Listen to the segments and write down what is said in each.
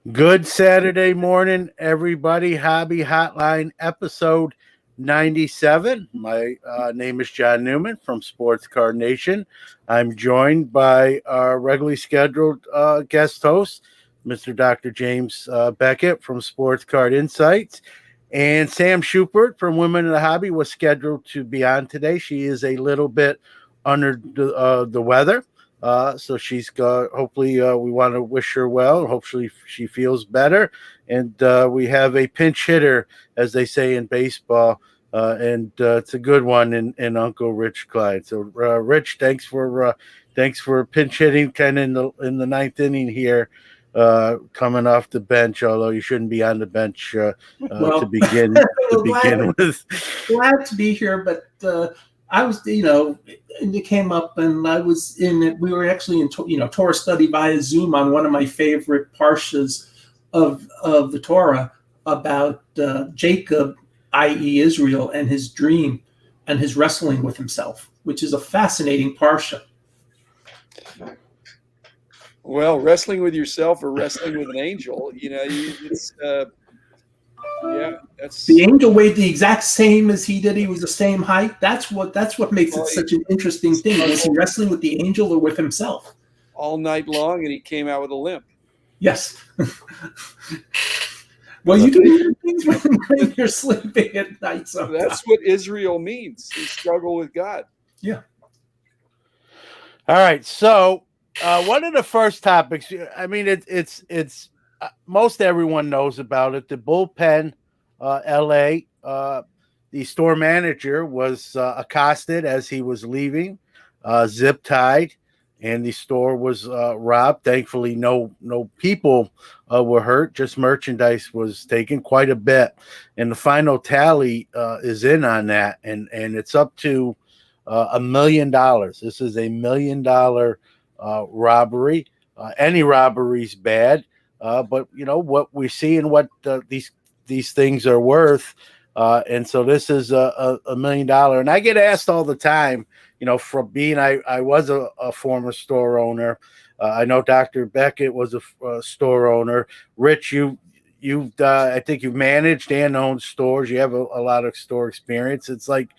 Good Saturday morning, everybody. Hobby Hotline episode 97. My name is John Newman from Sports Card Nation. I'm joined by our regularly scheduled guest host, Mr. Dr. James Beckett from Sports Card Insights. And Sam Shuford from Women in the Hobby was scheduled to be on today. She is a little bit under the weather. So she's got, hopefully, we want to wish her well. Hopefully, she feels better. And we have a pinch hitter, as they say in baseball, and it's a good one in Uncle Rich Clyde. So, Rich, thanks for pinch hitting kind of in the ninth inning here, coming off the bench. Although you shouldn't be on the bench to Well, begin to begin with. glad to be here, but I was, and it came up, and I was in it. We were actually in, Torah study via Zoom on one of my favorite parshas of the Torah about Jacob, i.e., Israel, and his dream and his wrestling with himself, which is a fascinating parsha. Well, wrestling with yourself or wrestling with an angel, it's that's The angel weighed the exact same as he did. He was the same height. That's what makes it such an interesting thing. Was he wrestling with the angel or with himself? all night long, and he came out with a limp. Yes. Well, you do things when you're sleeping at night. So that's what Israel means. He struggled with God. Yeah. All right. So one of the first topics, I mean, it's most everyone knows about it. The bullpen, LA, the store manager was accosted as he was leaving, zip tied, and the store was robbed. Thankfully, no people were hurt. Just merchandise was taken, quite a bit. And the final tally is in on that, and it's up to $1 million. This is $1 million robbery. Any robbery's bad, but what we see and what these things are worth. And so this is $1 million. And I get asked all the time, from being, I was a former store owner. I know Dr. Beckett was a store owner. Rich, I think you've managed and owned stores. You have a lot of store experience. It's like,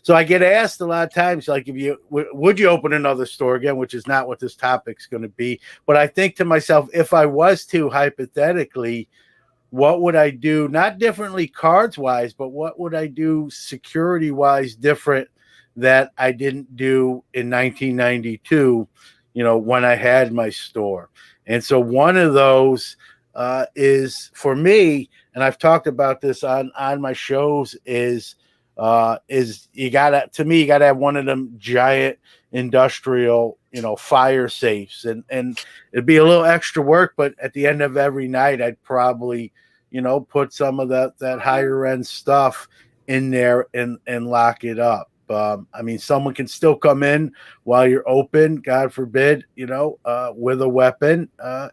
so I get asked a lot of times, like, would you open another store again, which is not what this topic's going to be. But I think to myself, if I was to, hypothetically, what would I do? Not differently cards wise, but what would I do security wise different that I didn't do in 1992, when I had my store? And so one of those is for me, and I've talked about this on my shows, is you gotta have one of them giant industrial fire safes, and it'd be a little extra work, but at the end of every night I'd probably put some of that higher end stuff in there and lock it up. I mean, someone can still come in while you're open, God forbid, with a weapon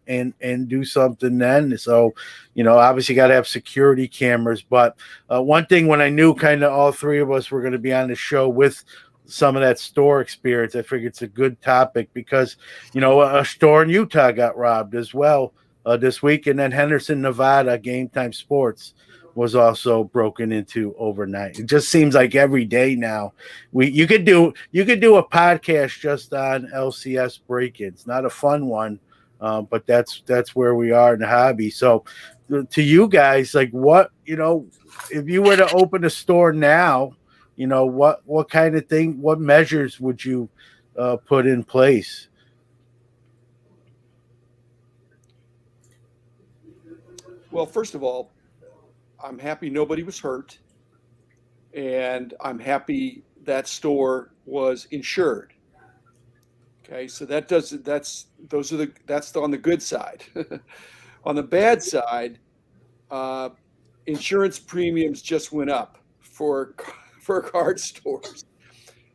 and do something then. So, obviously got to have security cameras. But one thing, when I knew kind of all three of us were going to be on the show with some of that store experience, I figured it's a good topic because, a store in Utah got robbed as well this week. And then Henderson, Nevada, Game Time Sports was also broken into overnight. It just seems like every day now. You could do a podcast just on LCS break-ins. Not a fun one, but that's where we are in the hobby. So to you guys, like, what, if you were to open a store now, what kind of thing, what measures would you put in place? Well, first of all, I'm happy nobody was hurt, and I'm happy that store was insured. Okay, so that's on the good side. On the bad side, insurance premiums just went up for card stores.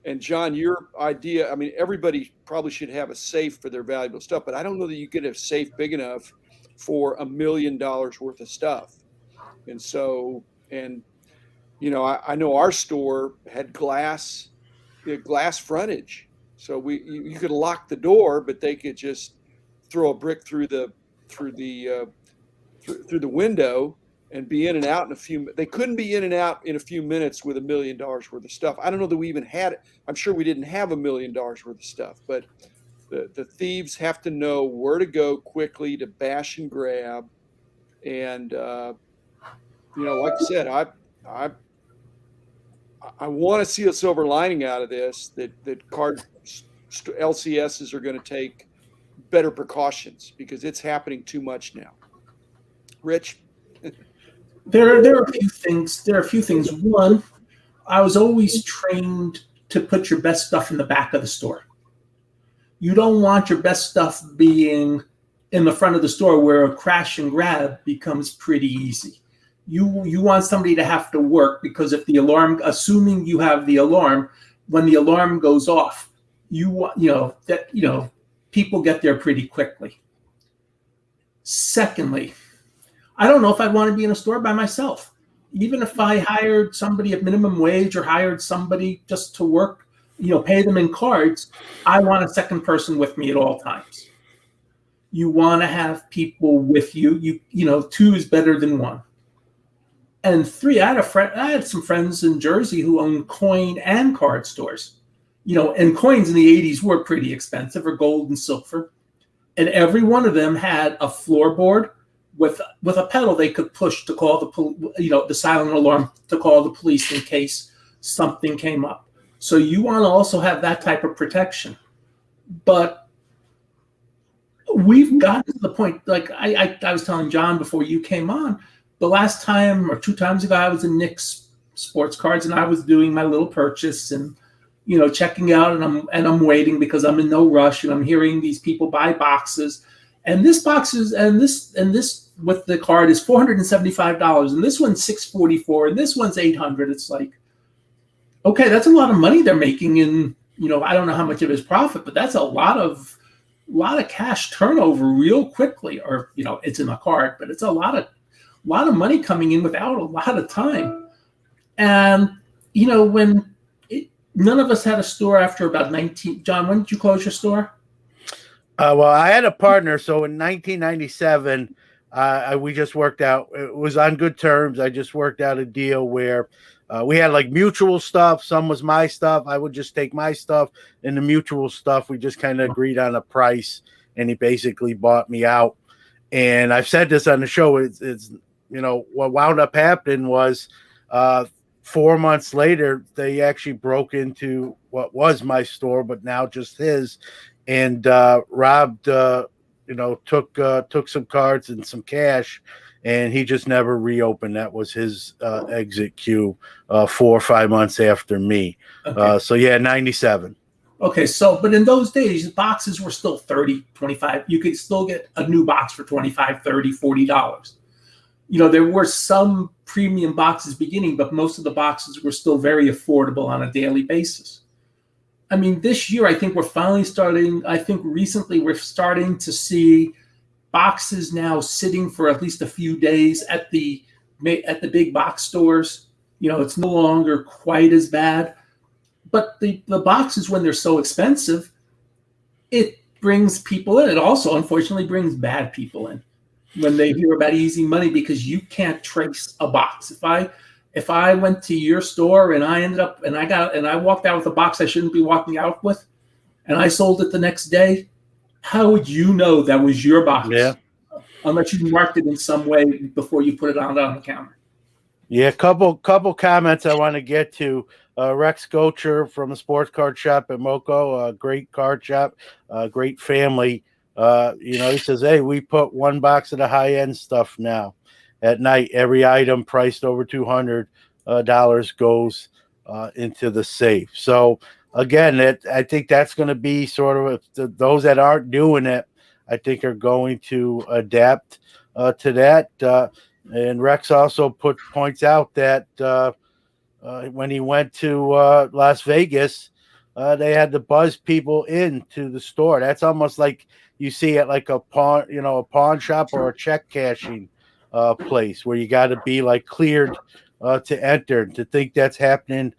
And John, your idea, I mean, everybody probably should have a safe for their valuable stuff, but I don't know that you could have a safe big enough for $1 million worth of stuff. And so, I know our store had glass frontage. So you could lock the door, but they could just throw a brick through the through the window and be in and out in a few. They couldn't be in and out in a few minutes with $1 million worth of stuff. I don't know that we even had it. I'm sure we didn't have $1 million worth of stuff, but the thieves have to know where to go quickly to bash and grab. And like I said, I want to see a silver lining out of this, that card LCSs are going to take better precautions, because it's happening too much now. Rich? There are a few things. There are a few things. One, I was always trained to put your best stuff in the back of the store. You don't want your best stuff being in the front of the store where a crash and grab becomes pretty easy. You want somebody to have to work, because if the alarm, assuming you have the alarm, when the alarm goes off, people get there pretty quickly. Secondly, I don't know if I'd want to be in a store by myself. Even if I hired somebody at minimum wage or hired somebody just to work, pay them in cards, I want a second person with me at all times. You want to have people with you. Two is better than one. And three, I had some friends in Jersey who owned coin and card stores. And coins in the 80s were pretty expensive, or gold and silver. And every one of them had a floorboard with a pedal they could push to call the silent alarm, to call the police in case something came up. So you want to also have that type of protection. But we've gotten to the point, like I was telling John before you came on, the last time or 2 times ago, I was in Nick's Sports Cards, and I was doing my little purchase and checking out, and I'm waiting because I'm in no rush, and I'm hearing these people buy boxes, and this with the card is $475, and this one's $644, and this one's $800. It's like, okay, that's a lot of money they're making, and I don't know how much of his profit, but that's a lot of cash turnover real quickly. Or it's in a card, but it's a lot of money coming in without a lot of time. And when none of us had a store after about 19. John, when did you close your store? Well, I had a partner, so in 1997, we just worked out. It was on good terms. I just worked out a deal where we had like mutual stuff. Some was my stuff. I would just take my stuff, and the mutual stuff, we just kind of agreed on a price, and he basically bought me out. And I've said this on the show. It's what wound up happening was 4 months later, they actually broke into what was my store, but now just his, and robbed. Took some cards and some cash, and he just never reopened. That was his exit queue 4 or 5 months after me. Okay. 97. Okay, but in those days, boxes were still $30, $25. You could still get a new box for $25, $30, $40. There were some premium boxes beginning, but most of the boxes were still very affordable on a daily basis. I mean, this year, I think we're finally starting. I think recently we're starting to see boxes now sitting for at least a few days at the big box stores. It's no longer quite as bad. But the boxes, when they're so expensive, it brings people in. It also, unfortunately, brings bad people in when they hear about easy money, because you can't trace a box. If I went to your store and I walked out with a box I shouldn't be walking out with, and I sold it the next day, how would you know that was your box? Yeah. Unless you marked it in some way before you put it on the counter. Yeah, couple comments I want to get to. Rex Gocher from a sports card shop at Moco, a great card shop, great family. He says, hey, we put one box of the high-end stuff now. At night, every item priced over $200 goes into the safe. So, again, I think that's going to be sort of those that aren't doing it, I think, are going to adapt to that. And Rex also points out that when he went to Las Vegas, they had to buzz people into the store. That's almost like you see at like a pawn shop or a check cashing place where you got to be like cleared to enter. To think that's happening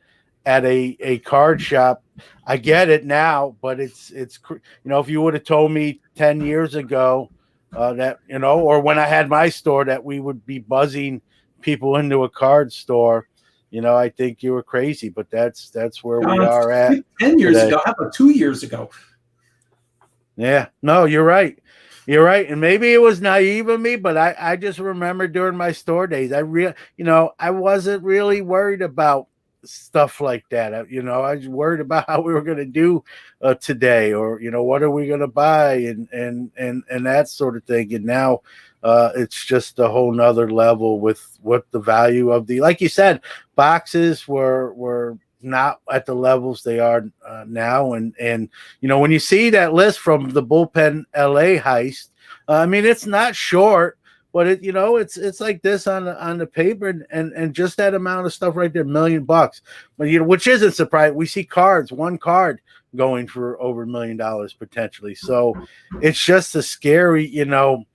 at a card shop, I get it now, but it's if you would have told me 10 years ago that, or when I had my store, that we would be buzzing people into a card store. I think you were crazy, but that's where we are at 10 years today. ago. How about 2 years ago? Yeah, no, you're right. You're right. And maybe it was naive of me, but I just remember during my store days, I wasn't really worried about stuff like that. I was worried about how we were going to do today, or, what are we going to buy, and that sort of thing. And now it's just a whole nother level with what the value of like you said, boxes were not at the levels they are now. And when you see that list from the Bullpen LA heist, I mean, it's not short, but it's like this on the paper, and just that amount of stuff right there, $1 million. But which isn't surprising. We see one card going for over $1 million potentially. So it's just a scary, even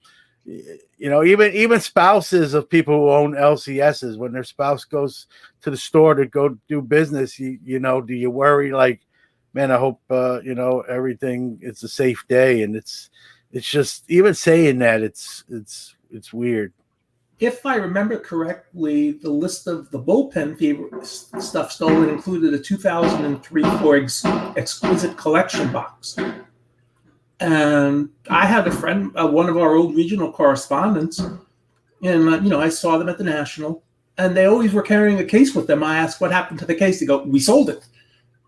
spouses of people who own LCSs, when their spouse goes to the store to go do business, do you worry, like, man, I hope everything, it's a safe day? And it's just, even saying that, it's weird. If I remember correctly, the list of the Bullpen stuff stolen included a 2003 Ford Exquisite Collection box. And I had a friend, one of our old regional correspondents, and I saw them at the National, and they always were carrying a case with them. I asked, what happened to the case? They go, we sold it.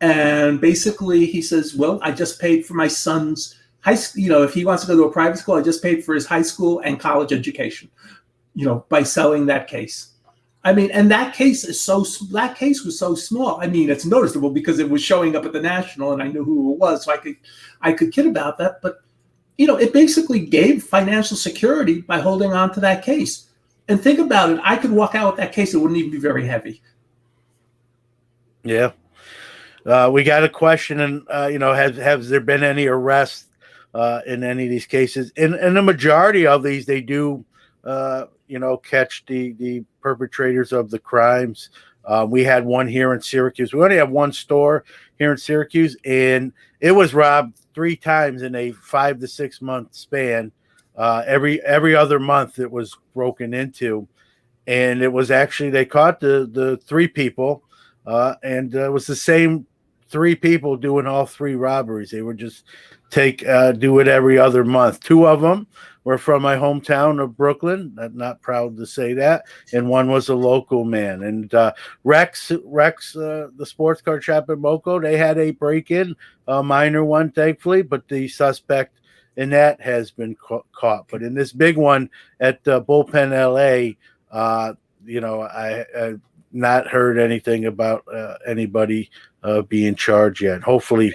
And basically he says, well, I just paid for my son's high school. If he wants to go to a private school, I just paid for his high school and college education, by selling that case. I mean, and that case was so small. I mean, it's noticeable because it was showing up at the National and I knew who it was. So I could kid about that. But, it basically gave financial security by holding on to that case. And think about it. I could walk out with that case. It wouldn't even be very heavy. Yeah. We got a question, and has there been any arrests in any of these cases? In the majority of these, they do, catch the perpetrators of the crimes. We had one here in Syracuse. We only have one store here in Syracuse, and it was robbed 3 times in a 5 to 6 month span. Every other month, it was broken into, and it was actually, they caught the 3 people, and it was the same 3 people doing all 3 robberies. They would just do it every other month. 2 of them were from my hometown of Brooklyn. I'm not proud to say that. And one was a local man. And Rex, the sports card shop in Moco, they had a break-in, a minor one, thankfully, but the suspect in that has been caught. But in this big one at Bullpen LA, I not heard anything about anybody being charged yet. Hopefully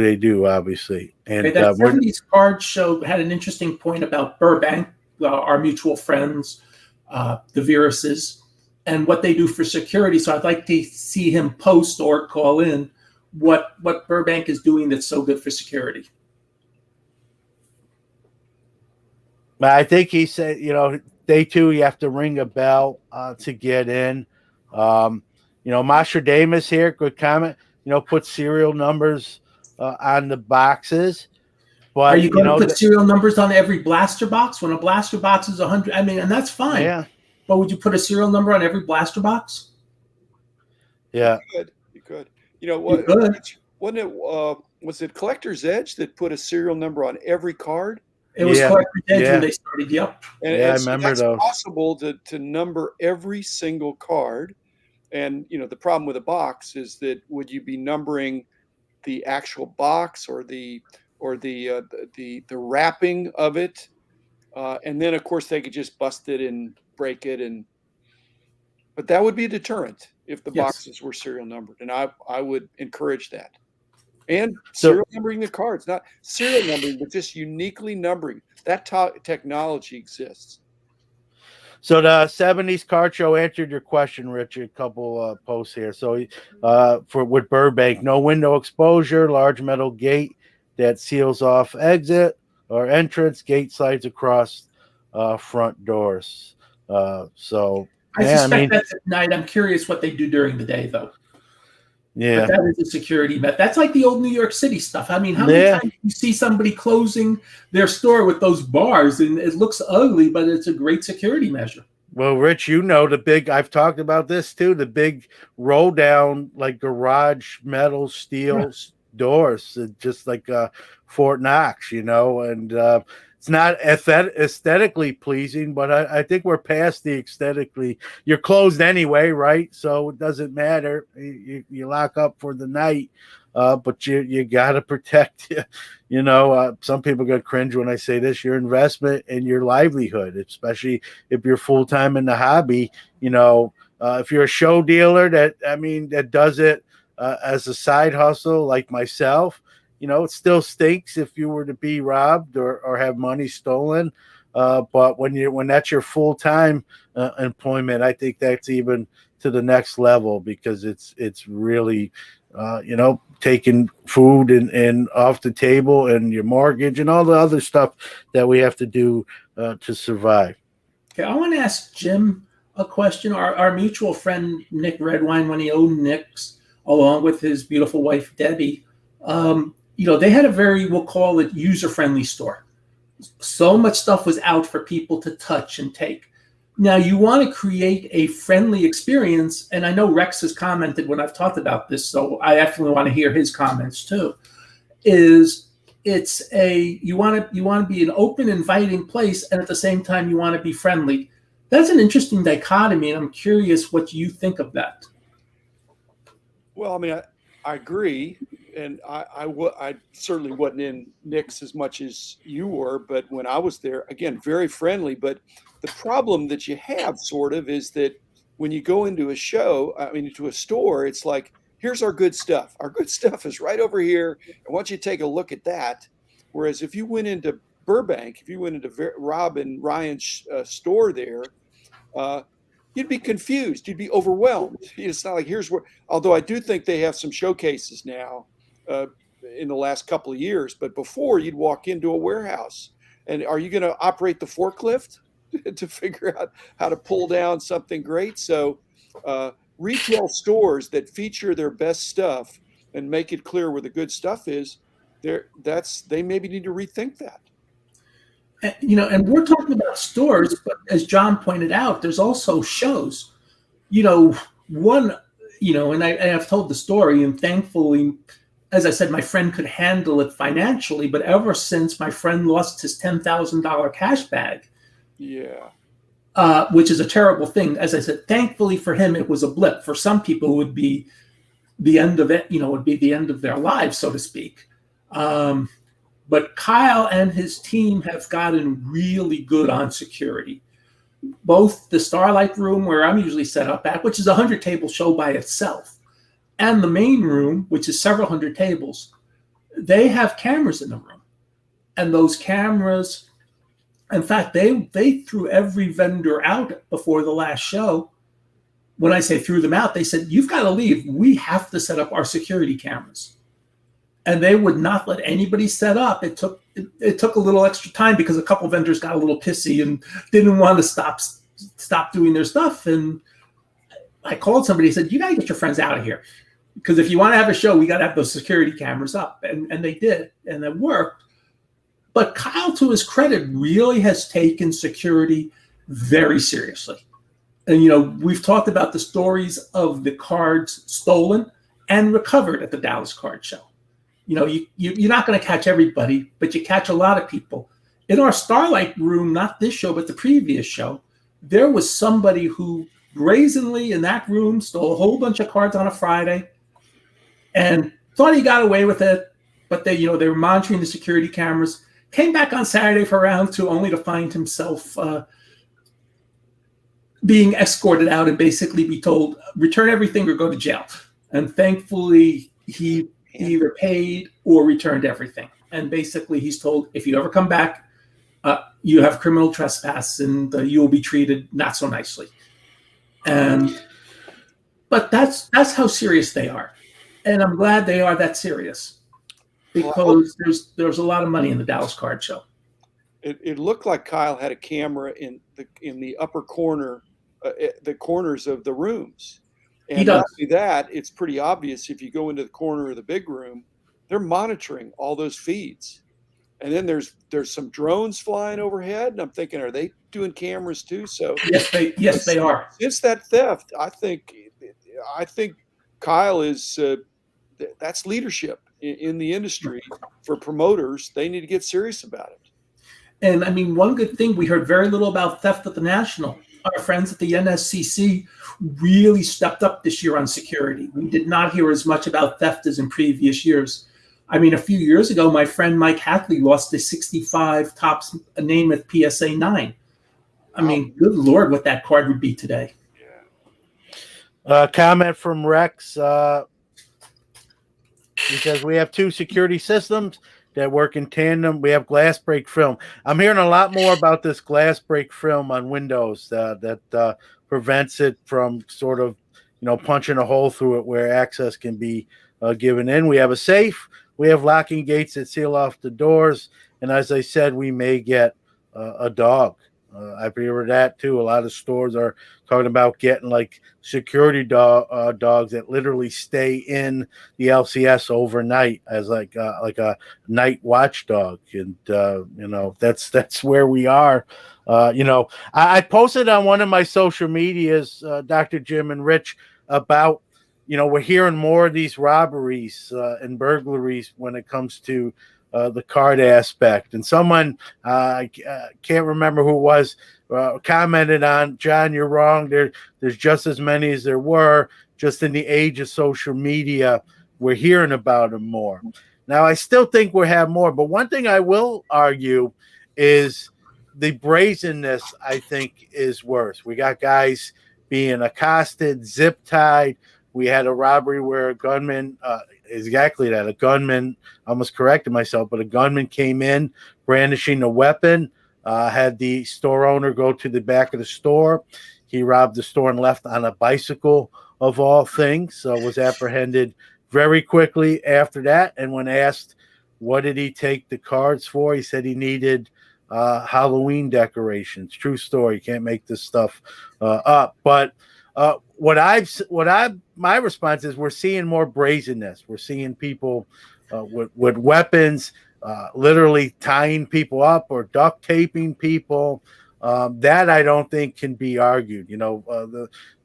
they do, obviously. And that 70s card show had an interesting point about Burbank, our mutual friends, the Viruses, and what they do for security. So I'd like to see him post or call in what Burbank is doing that's so good for security. I think he said, day 2, you have to ring a bell to get in. Mastrodamus here, good comment. Put serial numbers on the boxes. But are you going to put serial numbers on every blaster box? When a blaster box is 100, I mean, and that's fine. Yeah. But would you put a serial number on every blaster box? Yeah. You could. Wasn't it? Was it Collector's Edge that put a serial number on every card? It was Collector's Edge when they started. Yep. And I remember that's those. Possible to number every single card. And the problem with a box is that would you be numbering the actual box or the wrapping of it, and then of course they could just bust it and break it, but that would be a deterrent if the boxes were serial numbered, and I would encourage that. And serial numbering the cards, not serial numbering, but just uniquely numbering. That technology exists. So the 70s card show answered your question, Richard. A couple posts here. So with Burbank, no window exposure, large metal gate that seals off exit or entrance, gate slides across front doors. I suspect that's at night. I'm curious what they do during the day, though. Yeah. But that is a security bet. That's like the old New York City stuff. I mean, how many times do you see somebody closing their store with those bars and it looks ugly, but it's a great security measure? Well, Rich, you know the big, I've talked about this too, the big roll down, like garage metal steel doors, just like Fort Knox, and it's not aesthetically pleasing, but I think we're past the aesthetically. You're closed anyway, right? So it doesn't matter. You lock up for the night, but you got to protect some people get cringe when I say this, your investment and your livelihood, especially if you're full-time in the hobby. If you're a show dealer that does it as a side hustle like myself, it still stinks if you were to be robbed or have money stolen. But when that's your full-time employment, I think that's even to the next level, because it's really taking food and off the table, and your mortgage and all the other stuff that we have to do to survive. Okay, I want to ask Jim a question. Our mutual friend Nick Redwine, when he owned Nick's, along with his beautiful wife Debbie, they had a very, we'll call it, user-friendly store. So much stuff was out for people to touch and take. Now, you want to create a friendly experience, and I know Rex has commented when I've talked about this, so I definitely want to hear his comments too. You want to be an open, inviting place, and at the same time you want to be friendly. That's an interesting dichotomy, and I'm curious what you think of that. Well, I mean, I agree, and I certainly wasn't in Nick's as much as you were, but when I was there, again, very friendly. But the problem that you have sort of is that when you go into into a store, it's like, here's our good stuff. Our good stuff is right over here. I want you to take a look at that. Whereas if you went into Burbank, if you went into Rob and Ryan's store there, you'd be confused. You'd be overwhelmed. It's not like although I do think they have some showcases now in the last couple of years, but before you'd walk into a warehouse and are you going to operate the forklift to figure out how to pull down something great? So retail stores that feature their best stuff and make it clear where the good stuff is, they maybe need to rethink that. And we're talking about stores, but as John pointed out, there's also shows. And I've told the story, and thankfully, as I said, my friend could handle it financially, but ever since my friend lost his $10,000 cash bag, which is a terrible thing. As I said, thankfully for him, it was a blip. For some people, it would be the end of it, would be the end of their lives, so to speak. But Kyle and his team have gotten really good on security. Both the Starlight Room, where I'm usually set up at, which is a 100-table show by itself, and the main room, which is several hundred tables, they have cameras in the room. And those cameras, in fact, they threw every vendor out before the last show. When I say threw them out, they said, you've got to leave. We have to set up our security cameras. And they would not let anybody set up. It took a little extra time because a couple vendors got a little pissy and didn't want to stop doing their stuff. And I called somebody and said, you got to get your friends out of here. Because if you want to have a show, we got to have those security cameras up. And they did, and it worked. But Kyle, to his credit, really has taken security very seriously. And, we've talked about the stories of the cards stolen and recovered at the Dallas Card Show. You're not going to catch everybody, but you catch a lot of people. In our Starlight Room, not this show, but the previous show, there was somebody who brazenly in that room stole a whole bunch of cards on a Friday and thought he got away with it. But they were monitoring the security cameras, came back on Saturday for round two, only to find himself being escorted out and basically be told, return everything or go to jail. And thankfully, he either paid or returned everything. And basically he's told, if you ever come back, you have criminal trespass and you will be treated not so nicely. But that's how serious they are. And I'm glad they are that serious, because there's a lot of money in the Dallas Card Show. It looked like Kyle had a camera in the upper corner, the corners of the rooms. He And not does. only that, it's pretty obvious if you go into the corner of the big room, they're monitoring all those feeds. And then there's some drones flying overhead, and I'm thinking, are they doing cameras too? So Yes, they are. since that theft, I think Kyle is that's leadership in the industry for promoters. They need to get serious about it. And I mean, one good thing, we heard very little about theft at the National. Our friends at the NSCC really stepped up this year on security. We did not hear as much about theft as in previous years. I mean, a few years ago, my friend Mike Hackley lost a 65 tops name at PSA 9. I mean, good Lord, what that card would be today. Comment from Rex. He says, we have 2 security systems that work in tandem. We have glass break film. I'm hearing a lot more about this glass break film on Windows that prevents it from sort of, punching a hole through it where access can be given in. We have a safe. We have locking gates that seal off the doors. And as I said, we may get a dog. I've heard that too. A lot of stores are talking about getting like security dogs that literally stay in the LCS overnight as like a night watchdog, and that's where we are. I posted on one of my social medias, Dr. Jim and Rich, about we're hearing more of these robberies and burglaries when it comes to the card aspect. And someone, I can't remember who it was, commented on, John, you're wrong. There's just as many as there were. Just in the age of social media, we're hearing about them more. Now, I still think we'll have more. But one thing I will argue is the brazenness, I think, is worse. We got guys being accosted, zip-tied. We had a robbery where a gunman, exactly that, a gunman, I almost corrected myself, but a gunman came in brandishing a weapon, had the store owner go to the back of the store. He robbed the store and left on a bicycle, of all things, so was apprehended very quickly after that. And when asked what did he take the cards for, he said he needed Halloween decorations. True story. Can't make this stuff up. But my response is we're seeing more brazenness. We're seeing people with weapons, literally tying people up or duct taping people. That I don't think can be argued.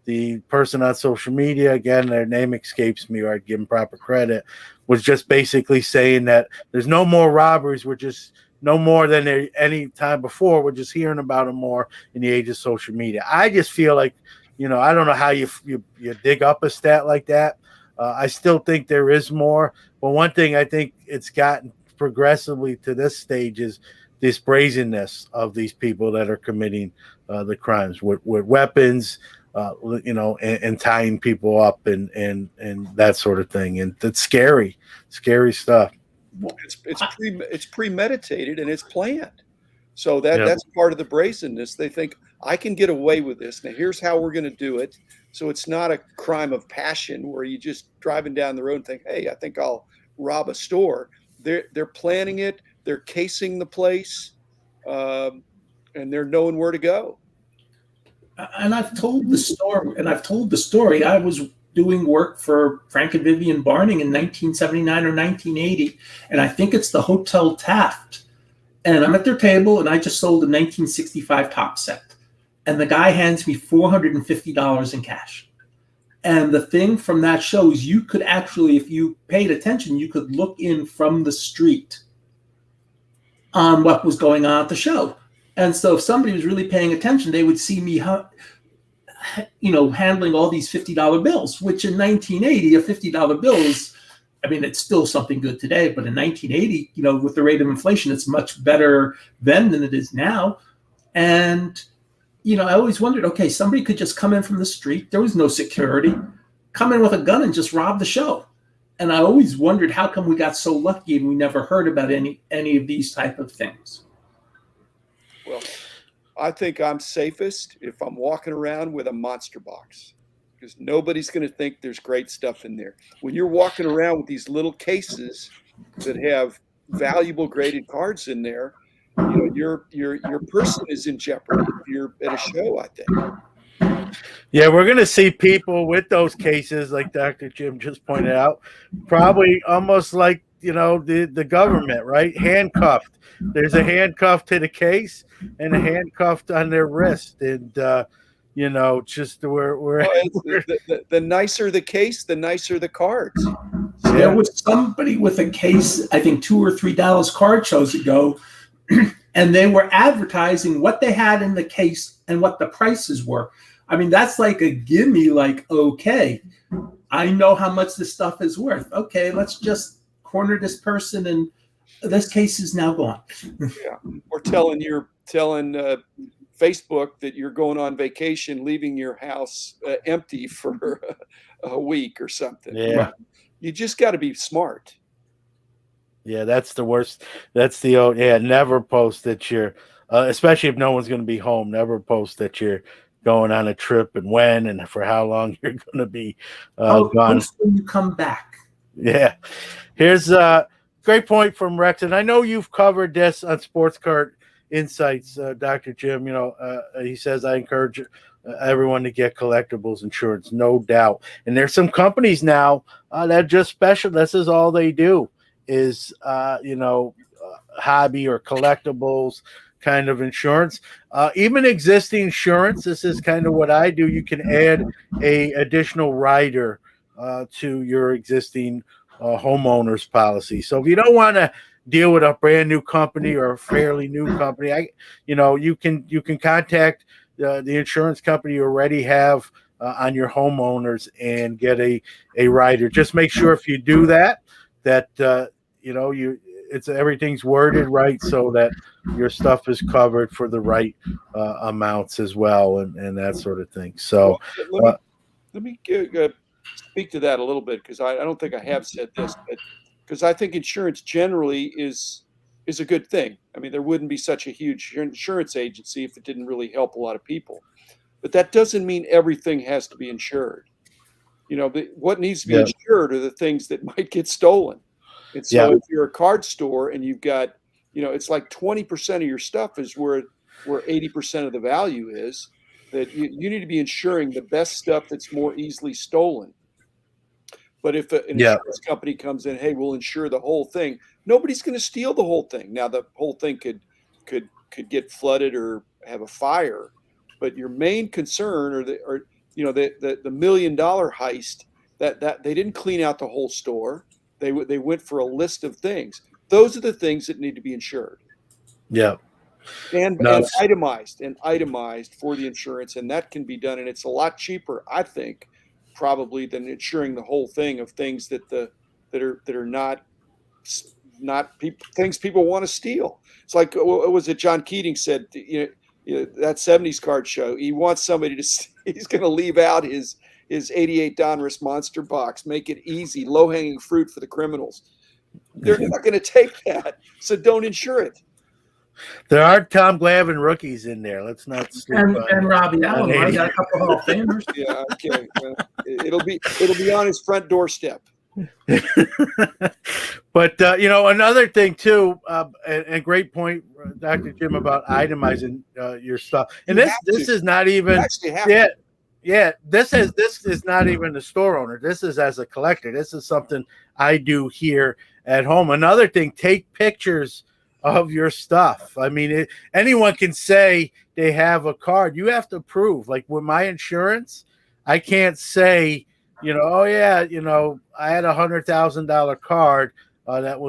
The person on social media, again, their name escapes me, or I'd give them proper credit, was just basically saying that there's no more robberies. We're just no more than any time before. We're just hearing about them more in the age of social media. I just feel like, I don't know how you dig up a stat like that. I still think there is more. But one thing I think it's gotten progressively to this stage is this brazenness of these people that are committing the crimes with weapons, and tying people up and that sort of thing. And it's scary stuff. It's premeditated and it's planned. So that's part of the brazenness. They think I can get away with this. Now here's how we're going to do it. So it's not a crime of passion where you just driving down the road and think, hey, I think I'll rob a store. They're planning it. They're casing the place, and they're knowing where to go. And I've told the story. I was doing work for Frank and Vivian Barning in 1979 or 1980, and I think it's the Hotel Taft. And I'm at their table, and I just sold a 1965 top set. And the guy hands me $450 in cash. And the thing from that show is you could actually, if you paid attention, you could look in from the street on what was going on at the show. And so if somebody was really paying attention, they would see me, handling all these $50 bills, which in 1980, a $50 bill is, it's still something good today, but in 1980, with the rate of inflation, it's much better then than it is now. And, I always wondered, okay, somebody could just come in from the street. There was no security, come in with a gun and just rob the show. And I always wondered, how come we got so lucky and we never heard about any of these type of things? Well, I think I'm safest if I'm walking around with a monster box, because nobody's going to think there's great stuff in there. When you're walking around with these little cases that have valuable graded cards in there, your person is in jeopardy if you're at a show, I think. Yeah, we're going to see people with those cases, like Dr. Jim just pointed out, probably almost like, the government, right? Handcuffed. There's a handcuff to the case and a handcuffed on their wrist. And, just we're The nicer the case, the nicer the cards. There was somebody with a case, I think $2 or $3 card shows ago, and they were advertising what they had in the case and what the prices were. I mean, that's like a gimme, like, okay, I know how much this stuff is worth. Okay, let's just corner this person, and this case is now gone. Yeah, or telling Facebook that you're going on vacation, leaving your house empty for a week or something. Yeah. You just got to be smart. Yeah, that's the worst. That's the old, never post that you're, especially if no one's going to be home, never post that you're going on a trip and when and for how long you're going to be gone. Post when you come back. Yeah. Here's a great point from Rex. And I know you've covered this on Sports Card Insights, Dr. Jim. He says, I encourage everyone to get collectibles insurance, no doubt. And there's some companies now that just special. This is all they do is, hobby or collectibles kind of insurance. Even existing insurance, this is kind of what I do. You can add a additional rider to your existing homeowner's policy. So if you don't want to deal with a brand new company or a fairly new company, you can contact the insurance company you already have on your homeowners and get a rider. Just make sure if you do that everything's worded right so that your stuff is covered for the right amounts as well, and that sort of thing. So let me speak to that a little bit, because I don't think I have said this, but because I think insurance generally is a good thing. I mean, there wouldn't be such a huge insurance agency if it didn't really help a lot of people. But that doesn't mean everything has to be insured. What needs to be insured are the things that might get stolen. And so if you're a card store and you've got, it's like 20% of your stuff is where 80% of the value is, that you need to be insuring the best stuff that's more easily stolen. But if an insurance company comes in, hey, we'll insure the whole thing, nobody's going to steal the whole thing. Now, the whole thing could get flooded or have a fire, but your main concern or the $1 million heist, that they didn't clean out the whole store. They went for a list of things. Those are the things that need to be insured. Yeah. And itemized for the insurance, and that can be done, and it's a lot cheaper, I think, probably, than insuring the whole thing of things that are not things people want to steal. It's like, what was it John Keating said? That 70s card show. He wants somebody he's going to leave out his 88 Donruss monster box, make it easy, low-hanging fruit for the criminals. They're not going to take that, so don't insure it. There are Tom Glavine rookies in there. Let's not sleep and Robbie Allen. I got a couple of Hall of Famers. Yeah, okay. It'll be on his front doorstep. But another thing too, and great point, Dr. Jim, about itemizing your stuff. And this is not even this is not even the store owner. This is as a collector. This is something I do here at home. Another thing, take pictures of your stuff. I mean, anyone can say they have a card. You have to prove. Like with my insurance, I can't say, I had a $100,000 card that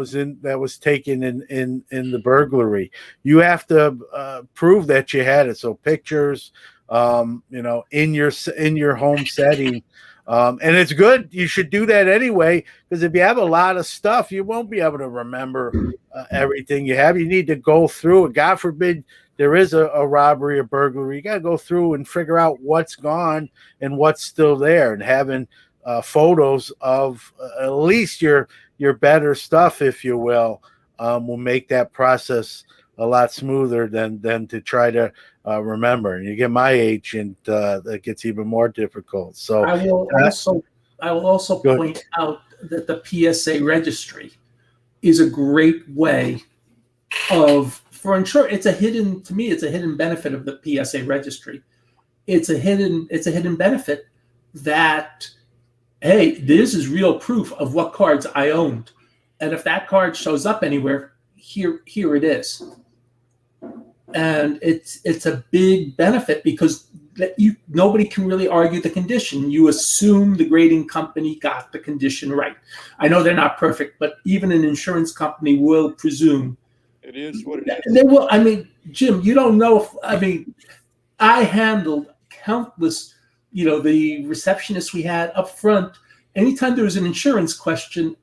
was taken in the burglary. You have to prove that you had it. So pictures, in your home setting. And it's good. You should do that anyway, because if you have a lot of stuff, you won't be able to remember everything you have. You need to go through it. God forbid there is a robbery or burglary. You got to go through and figure out what's gone and what's still there. And having photos of at least your better stuff, if you will make that process a lot smoother than to try to remember. And you get my age, and that gets even more difficult. So I will also point out that the PSA registry is a great way for insurance. It's a hidden benefit of the PSA registry. it's a hidden benefit that, hey, this is real proof of what cards I owned. And if that card shows up anywhere, here it is. And it's a big benefit because nobody can really argue the condition. You assume the grading company got the condition right. I know they're not perfect, but even an insurance company will presume it is what it is. They will. I mean, Jim, you don't know I handled countless, the receptionists we had up front. Anytime there was an insurance question,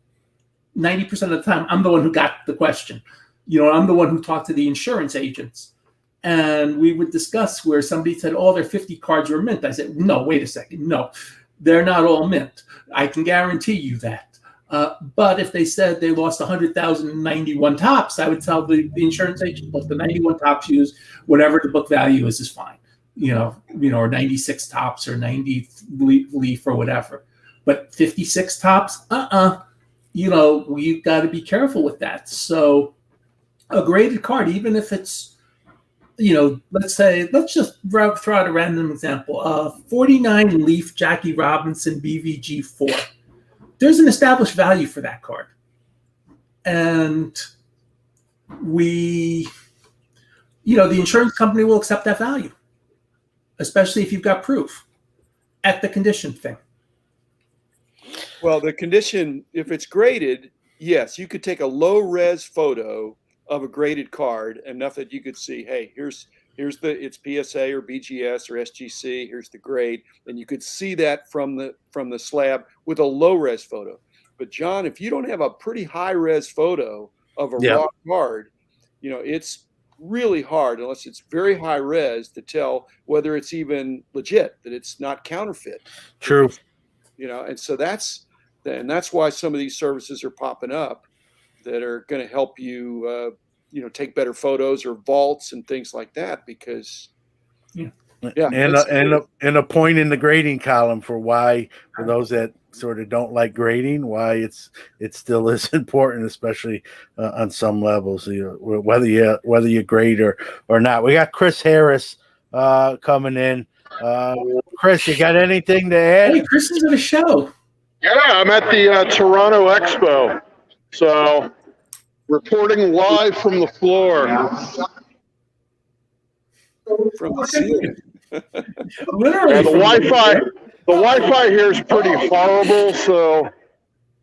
90% of the time, I'm the one who got the question. I'm the one who talked to the insurance agents. And we would discuss where somebody said, oh, their 50 cards were mint. I said, no, wait a second. No, they're not all mint. I can guarantee you that. But if they said they lost 100,091 tops, I would tell the insurance agent, look, the 91 tops used, whatever the book value is fine. Or 96 tops or 90 leaf or whatever. But 56 tops, you've got to be careful with that. So a graded card, even if it's, let's just throw out a random example. 49 leaf Jackie Robinson BVG 4. There's an established value for that card. And the insurance company will accept that value, especially if you've got proof at the condition thing. Well, the condition, if it's graded, yes, you could take a low-res photo of a graded card, enough that you could see, hey, it's PSA or BGS or SGC, here's the grade, and you could see that from the slab with a low-res photo. But John, if you don't have a pretty high-res photo of a raw card, it's really hard, unless it's very high-res, to tell whether it's even legit, that it's not counterfeit. True. And so that's why some of these services are popping up that are going to help you, take better photos or vaults and things like that, because and a point in the grading column for those that sort of don't like grading, why it still is important, especially on some levels, whether you grade or not. We got Chris Harris coming in. Chris, you got anything to add? Hey, Chris is at a show. Yeah, I'm at the Toronto Expo. So, reporting live from the floor. From the ceiling. Literally. Yeah, the Wi-Fi here is pretty horrible. So,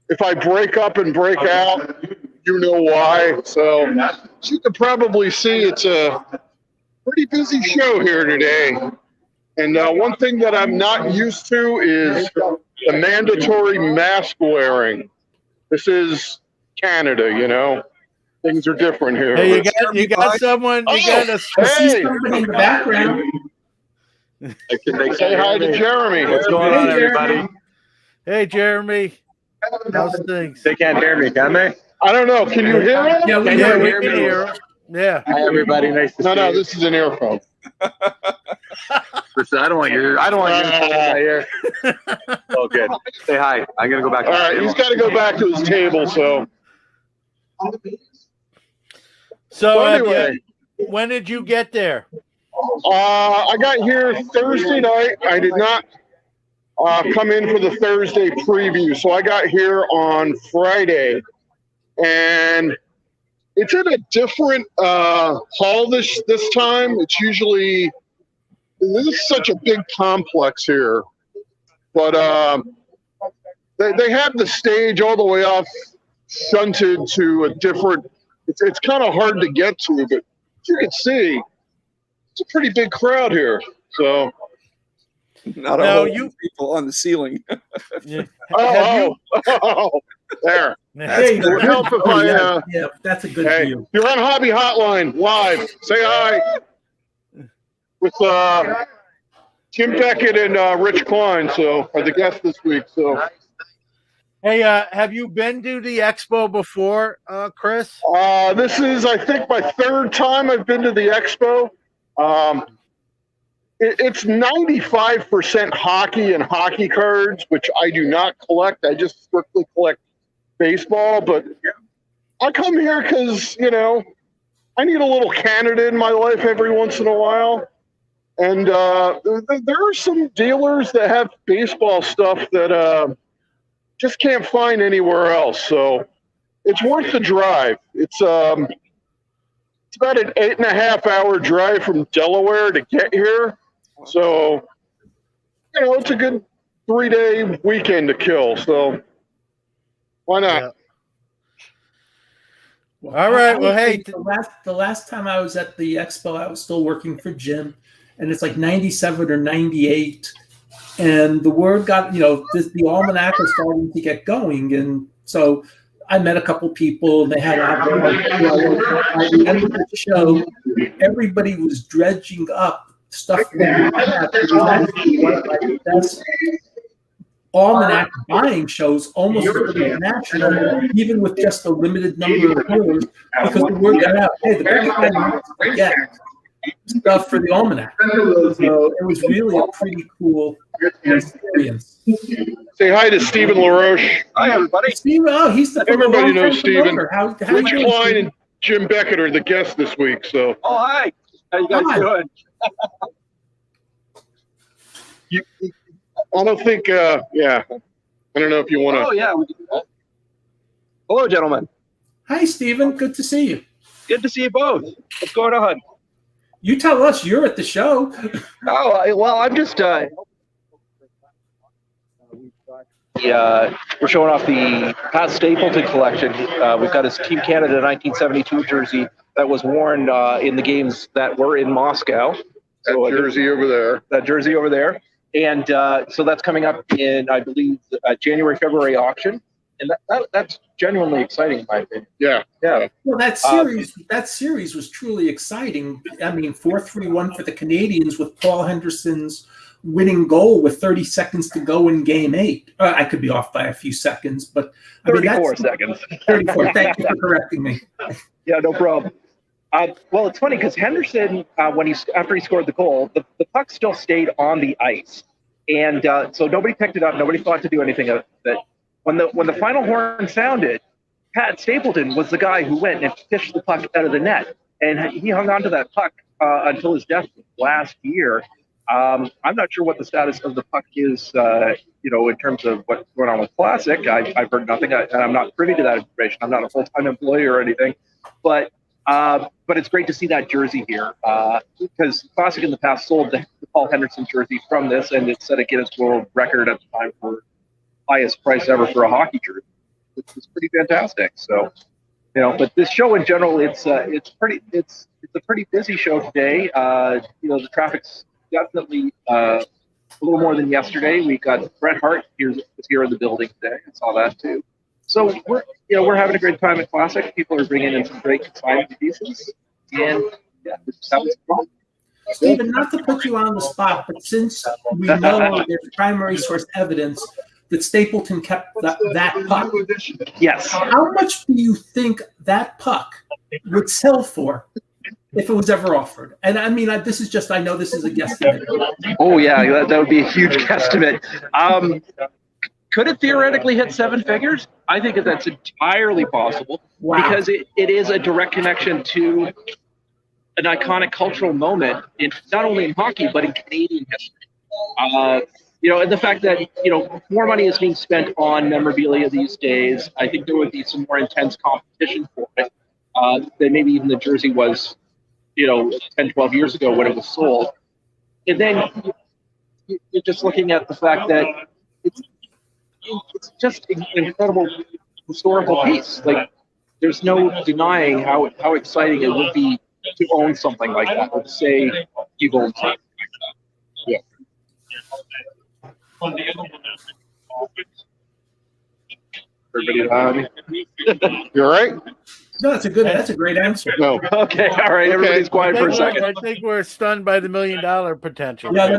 if I break up and break out, you know why. So, as you can probably see, it's a pretty busy show here today. And one thing that I'm not used to is the mandatory mask wearing. This is Canada, Things are different here. Hey, you got someone. You got a hey, somebody in the background. Say hi to Jeremy. What's going on, everybody? Hey, Jeremy. How's things? They can't hear me, can they? I don't know. Can you hear him? Yeah, we Can hear you you. hear me? Here. Yeah. Hi, everybody. Nice to see you. No, this is an earphone. Listen, I don't want your ear. Oh, good. Say hi. I'm gonna go back. All right, he's got to go back to his table. So anyway, when did you get there? I got here Thursday night. I did not come in for the Thursday preview, so I got here on Friday, and it's in a different hall this time. It's usually, this is such a big complex here, but they have the stage all the way off shunted to a different. It's kind of hard to get to, but as you can see, it's a pretty big crowd here. So. Not all people on the ceiling. Yeah. There. Hey, It would help if I, yeah, that's a good hey, view. you're on Hobby Hotline live. Say hi with Tim Beckett and Rich Klein. So are the guests this week. So Hey, have you been to the expo before, Chris? this is, I think, my third time I've been to the expo. It's 95% hockey and hockey cards, which I do not collect. I just strictly collect baseball. But I come here because, I need a little Canada in my life every once in a while. And there are some dealers that have baseball stuff that just can't find anywhere else. So it's worth the drive. It's about an 8.5-hour drive from Delaware to get here. So, it's a good 3-day weekend to kill. So why not? Yeah. All right. Well, hey, the last time I was at the expo, I was still working for Jim, and it's like 97 or 98. And the word got, the almanac was starting to get going. And so I met a couple people, and they had by the end of the show, everybody was dredging up stuff. It was actually one of my best almanac buying shows, almost national, even with just a limited number of dealers, because the word got out, hey, the big guy wants to get stuff for the almanac. So it was really a pretty cool experience. Say hi to Stephen LaRoche. Hi, everybody. Steve, he's the Everybody knows Stephen. How Rich you doing, Klein Steve? and Jim Beckett are the guests this week. So. Oh, hi. How you guys Hi. doing? I don't think. I don't know if you want to. Oh, yeah. We can do that. Hello, gentlemen. Hi, Stephen. Good to see you. Good to see you both. What's going on? You tell us you're at the show. Well, I'm just. We're showing off the Pat Stapleton collection. We've got his Team Canada 1972 jersey that was worn in the games that were in Moscow. So That jersey over there. That jersey over there. And so that's coming up in, I believe, January, February auction. And that's genuinely exciting, in my opinion. Yeah. Yeah. Well, that series was truly exciting. I mean, 4-3-1 for the Canadians with Paul Henderson's winning goal with 30 seconds to go in Game 8. I could be off by a few seconds, but 34 seconds. 34. Thank you for correcting me. Yeah, no problem. Well, it's funny because Henderson, after he scored the goal, the puck still stayed on the ice, and so nobody picked it up. Nobody thought to do anything of it. When the final horn sounded, Pat Stapleton was the guy who went and fished the puck out of the net, and he hung on to that puck until his death last year. I'm not sure what the status of the puck is, in terms of what's going on with Classic. I've heard nothing, and I'm not privy to that information. I'm not a full-time employee or anything, but it's great to see that jersey here because Classic in the past sold the Paul Henderson jersey from this, and it set a Guinness World Record at the time for highest price ever for a hockey jersey, which is pretty fantastic. So, but this show in general, it's a pretty busy show today. The traffic's definitely a little more than yesterday. We got Bret Hart here in the building today. I saw that too. So we're having a great time at Classic. People are bringing in some great consignment pieces, and we're just having some fun. Stephen, not to put you on the spot, but since we know there's primary source evidence that Stapleton kept that puck, yes. How much do you think that puck would sell for if it was ever offered? And I mean, this is just, I know this is a guesstimate. Oh yeah, that would be a huge guesstimate. Could it theoretically hit 7 figures? I think that's entirely possible. Wow. Because it is a direct connection to an iconic cultural moment in not only in hockey but in Canadian history. And the fact that more money is being spent on memorabilia these days, I think there would be some more intense competition for it than maybe even the jersey was, 10, 12 years ago when it was sold. And then you're just looking at the fact that it's just an incredible historical piece. Like, there's no denying how exciting it would be to own something like that, or to say you've owned something like that. Yeah. Everybody, You all right? No, that's a great answer. No. okay, all right, everybody's quiet for a second. I think we're stunned by the $1 million potential. Yeah,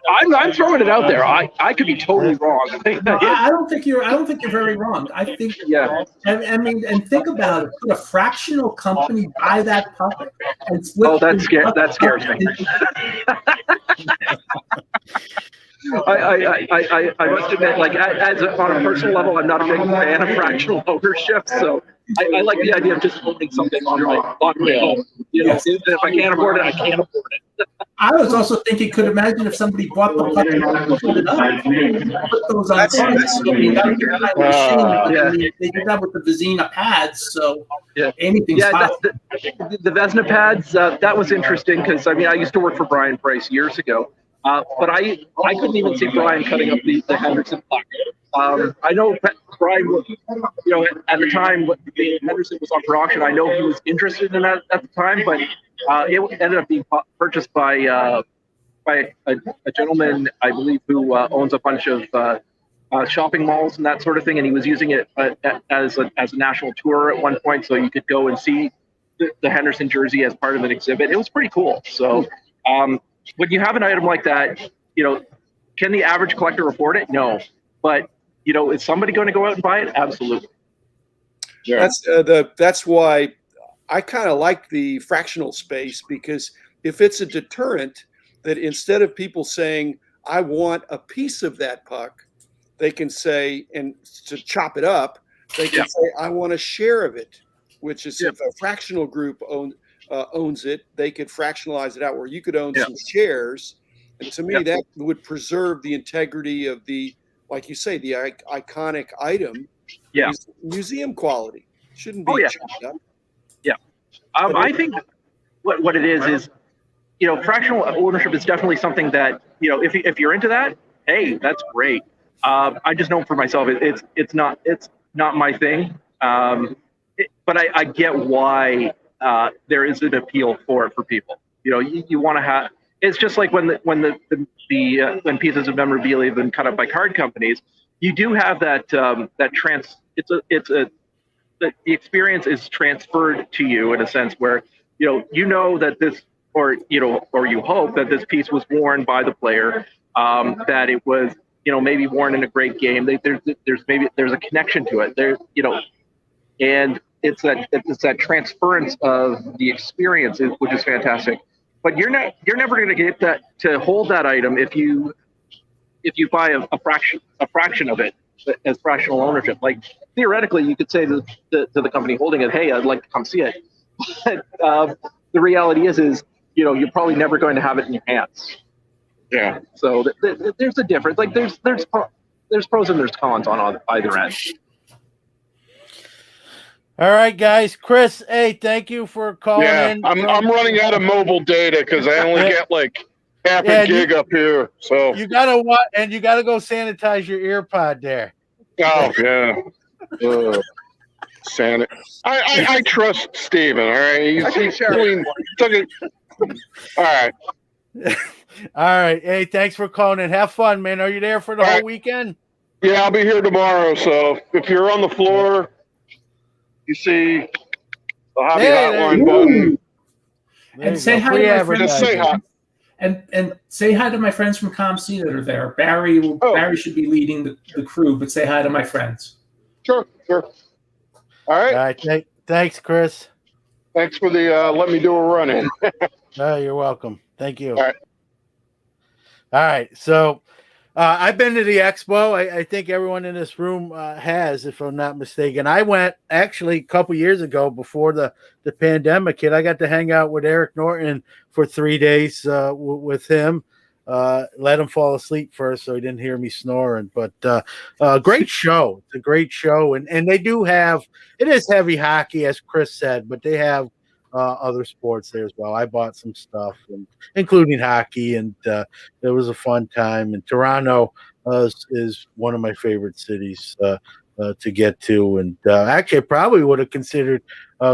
I'm throwing it out there. I could be totally wrong. I don't think you're very wrong. I think, Yeah. I mean, and think about it. Could a fractional company buy that puck and split? Oh, that scares me. I must admit, like on a personal level, I'm not a big fan of fractional ownership. So I like the idea of just owning something on my own. Yes. If I can't afford it, I can't afford it. I was also thinking, could imagine if somebody bought the puck and put it up, put those on cards. I mean, that would be kind of machine. I mean, they did that with the Vizina pads, so anything's possible. The Vesna pads, that was interesting because I mean, I used to work for Brian Price years ago, but I couldn't even see Brian cutting up the Henderson puck. I know Brian, at the time when Henderson was on for auction, I know he was interested in that at the time, but it ended up being purchased by a gentleman, I believe, who owns a bunch of shopping malls and that sort of thing, and he was using it as a national tour at one point, so you could go and see the Henderson jersey as part of an exhibit. It was pretty cool. So when you have an item like that, can the average collector afford it? No, but is somebody going to go out and buy it? Absolutely. Yeah. That's why I kind of like the fractional space, because if it's a deterrent that instead of people saying, I want a piece of that puck, they can say, and to chop it up, they can say, I want a share of it, which is if a fractional group owns it, they could fractionalize it out where you could own some shares. And to me, that would preserve the integrity of the, like you say, the iconic item. Yeah. Museum quality. Shouldn't be chopped up. Yeah. I think what it is, fractional ownership is definitely something that, if you're into that, hey, that's great. I just know for myself, it's not my thing. But I get why there is an appeal for it for people. You want to have. It's just like when pieces of memorabilia have been cut up by card companies, you do have that the experience is transferred to you in a sense where that this, or you hope that this piece was worn by the player, that it was maybe worn in a great game. There's a connection to it there, and it's that transference of the experience, which is fantastic. But you're never going to get that to hold that item if you buy a fraction of it as fractional ownership. Like theoretically, you could say to the company holding it, "Hey, I'd like to come see it." But the reality is you're probably never going to have it in your hands. Yeah. So there's a difference. Like there's pros and there's cons on either end. All right, guys. Chris, hey, thank you for calling in. I'm running out of mobile data because I only get like half a gig up here. So you gotta go sanitize your ear pod there. Oh yeah. I trust Steven, all right? He's clean. All right. All right. Hey, thanks for calling in. Have fun, man. Are you there for the whole weekend? Yeah, I'll be here tomorrow. So if you're on the floor, you see the hobby hotline button. And say hi to my friends. Just say hi. And say hi to my friends from ComC that are there. Barry should be leading the crew, but say hi to my friends. Sure. All right. All right. Thanks, Chris. Thanks for the let me do a run-in. You're welcome. Thank you. All right. So I've been to the expo. I think everyone in this room has, if I'm not mistaken. I went actually a couple years ago before the pandemic hit. I got to hang out with Eric Norton for 3 days with him. Let him fall asleep first so he didn't hear me snoring. But great show. It's a great show. And they do have – it is heavy hockey, as Chris said, but they have other sports there as well. I bought some stuff, including hockey, and it was a fun time. And Toronto is one of my favorite cities to get to. And actually, I probably would have considered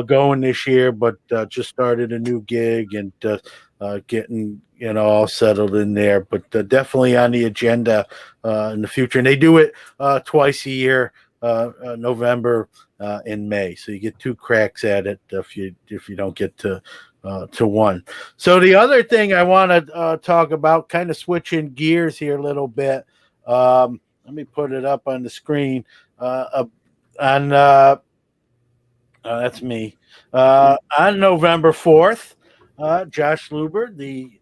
going this year, but just started a new gig and getting all settled in there. But definitely on the agenda in the future. And they do it twice a year, November and May. So you get 2 cracks at it if you don't get to one. So the other thing I want to talk about, kind of switching gears here a little bit. Let me put it up on the screen. That's me. On November 4th, Josh Luber, the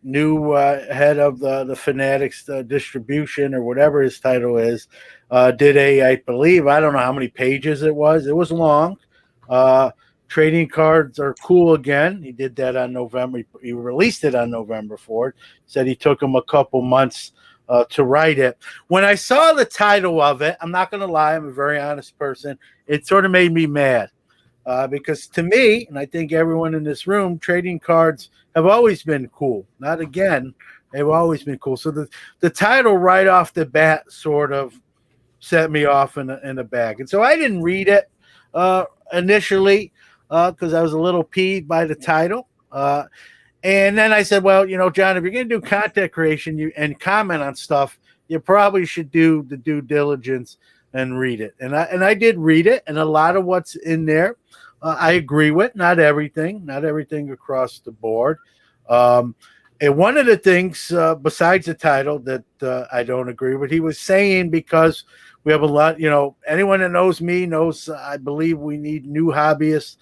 new head of the Fanatics distribution, or whatever his title is, did I believe, I don't know how many pages it was. It was long. Trading cards are cool again. He did that on November. He released it on November 4th. Said he took him a couple months to write it. When I saw the title of it, I'm not going to lie, I'm a very honest person. It sort of made me mad. Because to me, and I think everyone in this room, trading cards have always been cool. Not again, they've always been cool. So the title right off the bat sort of set me off in the bag. And so I didn't read it initially because I was a little peeved by the title. And then I said, well, John, if you're going to do content creation and comment on stuff, you probably should do the due diligence and read it. And I did read it, and a lot of what's in there I agree with. Not everything across the board. And one of the things besides the title that I don't agree with, he was saying, because we have a lot, anyone that knows me knows I believe we need new hobbyists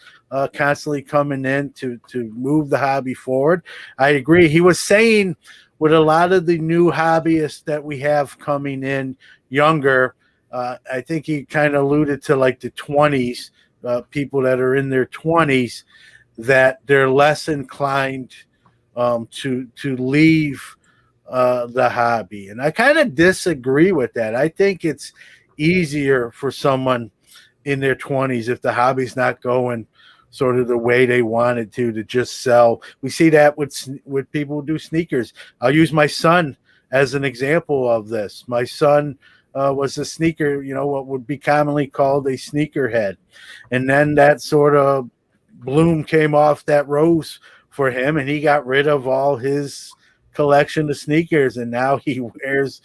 constantly coming in to move the hobby forward. I agree. He was saying with a lot of the new hobbyists that we have coming in younger, I think he kind of alluded to like the 20s, people that are in their 20s, that they're less inclined to leave the hobby. And I kind of disagree with that. I think it's easier for someone in their 20s, if the hobby's not going sort of the way they wanted to just sell. We see that with people who do sneakers. I'll use my son as an example of this. My son was a sneaker, what would be commonly called a sneakerhead. And then that sort of bloom came off that rose for him, and he got rid of all his collection of sneakers, and now he wears,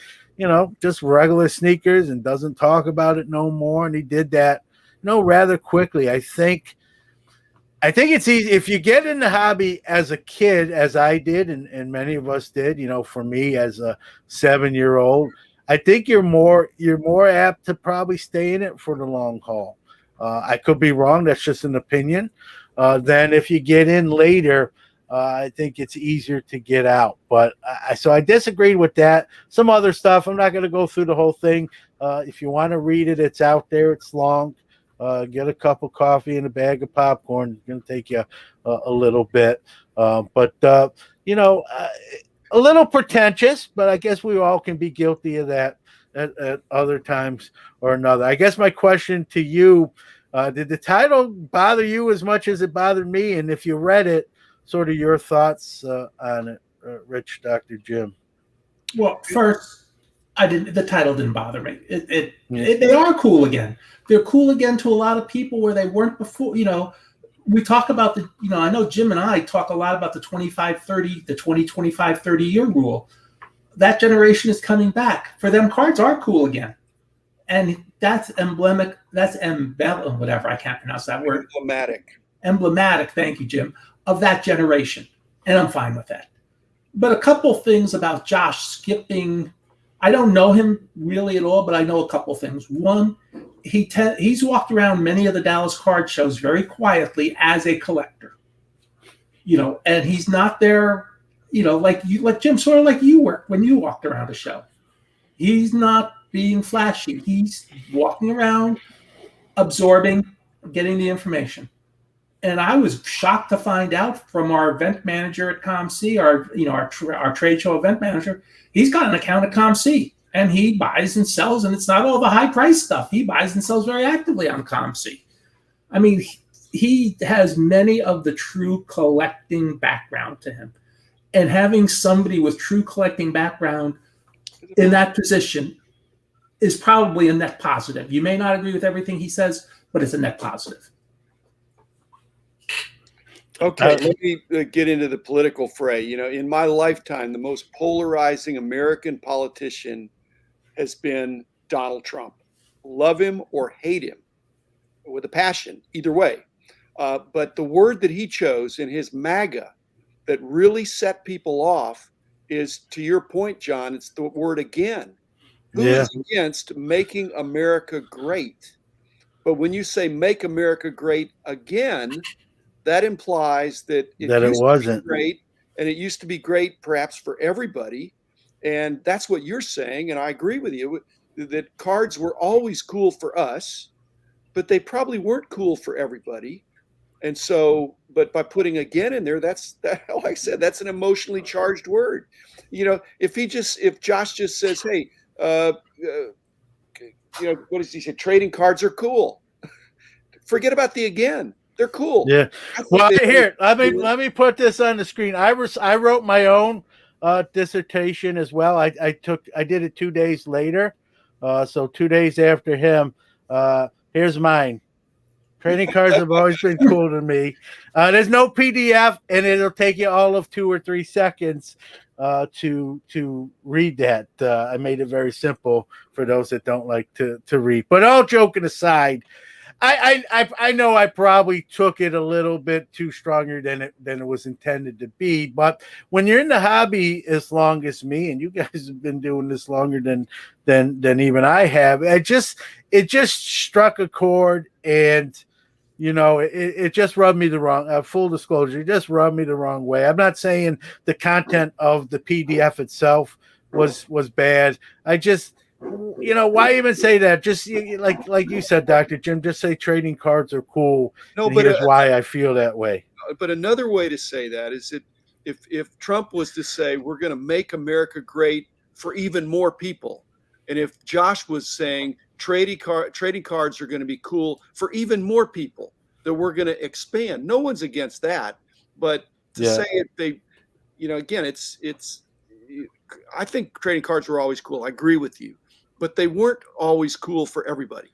just regular sneakers and doesn't talk about it no more. And he did that, rather quickly. I think it's easy if you get in the hobby as a kid, as I did, and many of us did. For me as a 7-year-old, I think you're more apt to probably stay in it for the long haul. I could be wrong. That's just an opinion. Then if you get in later, I think it's easier to get out. But so I disagreed with that. Some other stuff, I'm not going to go through the whole thing. If you want to read it, it's out there. It's long. Get a cup of coffee and a bag of popcorn. It's going to take you a little bit. But a little pretentious, but I guess we all can be guilty of that at other times or another. I guess my question to you, did the title bother you as much as it bothered me? And if you read it, sort of your thoughts on it, Rich, Dr. Jim. Well, first, the title didn't bother me. They are cool again. They're cool again to a lot of people where they weren't before. We talk about I know Jim and I talk a lot about the 25-30, the 20-25-30 year rule. That generation is coming back. For them, cards are cool again. And that's emblematic. That's whatever. I can't pronounce that word. Emblematic. Thank you, Jim. Of that generation. And I'm fine with that. But a couple things about Josh skipping. I don't know him really at all, but I know a couple things. One, he's walked around many of the Dallas card shows very quietly as a collector. And he's not there, like Jim, sort of like you were when you walked around a show. He's not being flashy. He's walking around, absorbing, getting the information. And I was shocked to find out from our event manager at ComC, our trade show event manager, he's got an account at ComC, and he buys and sells, and it's not all the high price stuff. He buys and sells very actively on ComC. I mean, he has many of the true collecting background to him. And having somebody with true collecting background in that position is probably a net positive. You may not agree with everything he says, but it's a net positive. Okay, let me get into the political fray. In my lifetime, the most polarizing American politician has been Donald Trump. Love him or hate him with a passion, either way. But the word that he chose in his MAGA that really set people off is, to your point, John, it's the word again. Who is against making America great? But when you say make America great again, that implies that it wasn't great, and it used to be great perhaps for everybody. And that's what you're saying. And I agree with you that cards were always cool for us, but they probably weren't cool for everybody. And so, but by putting again in there, like I said, that's an emotionally charged word. If Josh just says, hey, what does he say? Trading cards are cool. Forget about the again. They're cool. Yeah. Well, here, let me put this on the screen. I wrote my own dissertation as well. I did it 2 days later. So 2 days after him. Here's mine. Trading cards have always been cool to me. There's no PDF, and it'll take you all of 2 or 3 seconds to read that. I made it very simple for those that don't like to read. But all joking aside, I know I probably took it a little bit too stronger than it was intended to be. But when you're in the hobby as long as me, and you guys have been doing this longer than even I have, it just struck a chord, and it just rubbed me the wrong. Full disclosure, it just rubbed me the wrong way. I'm not saying the content of the PDF itself was bad. I just, why even say that? Just like you said, Dr. Jim, just say trading cards are cool. No, but here's why I feel that way. But another way to say that is that if Trump was to say we're going to make America great for even more people, and if Josh was saying trading cards are going to be cool for even more people, that we're going to expand. No one's against that, but to say it, again, it's. I think trading cards were always cool. I agree with you, but they weren't always cool for everybody.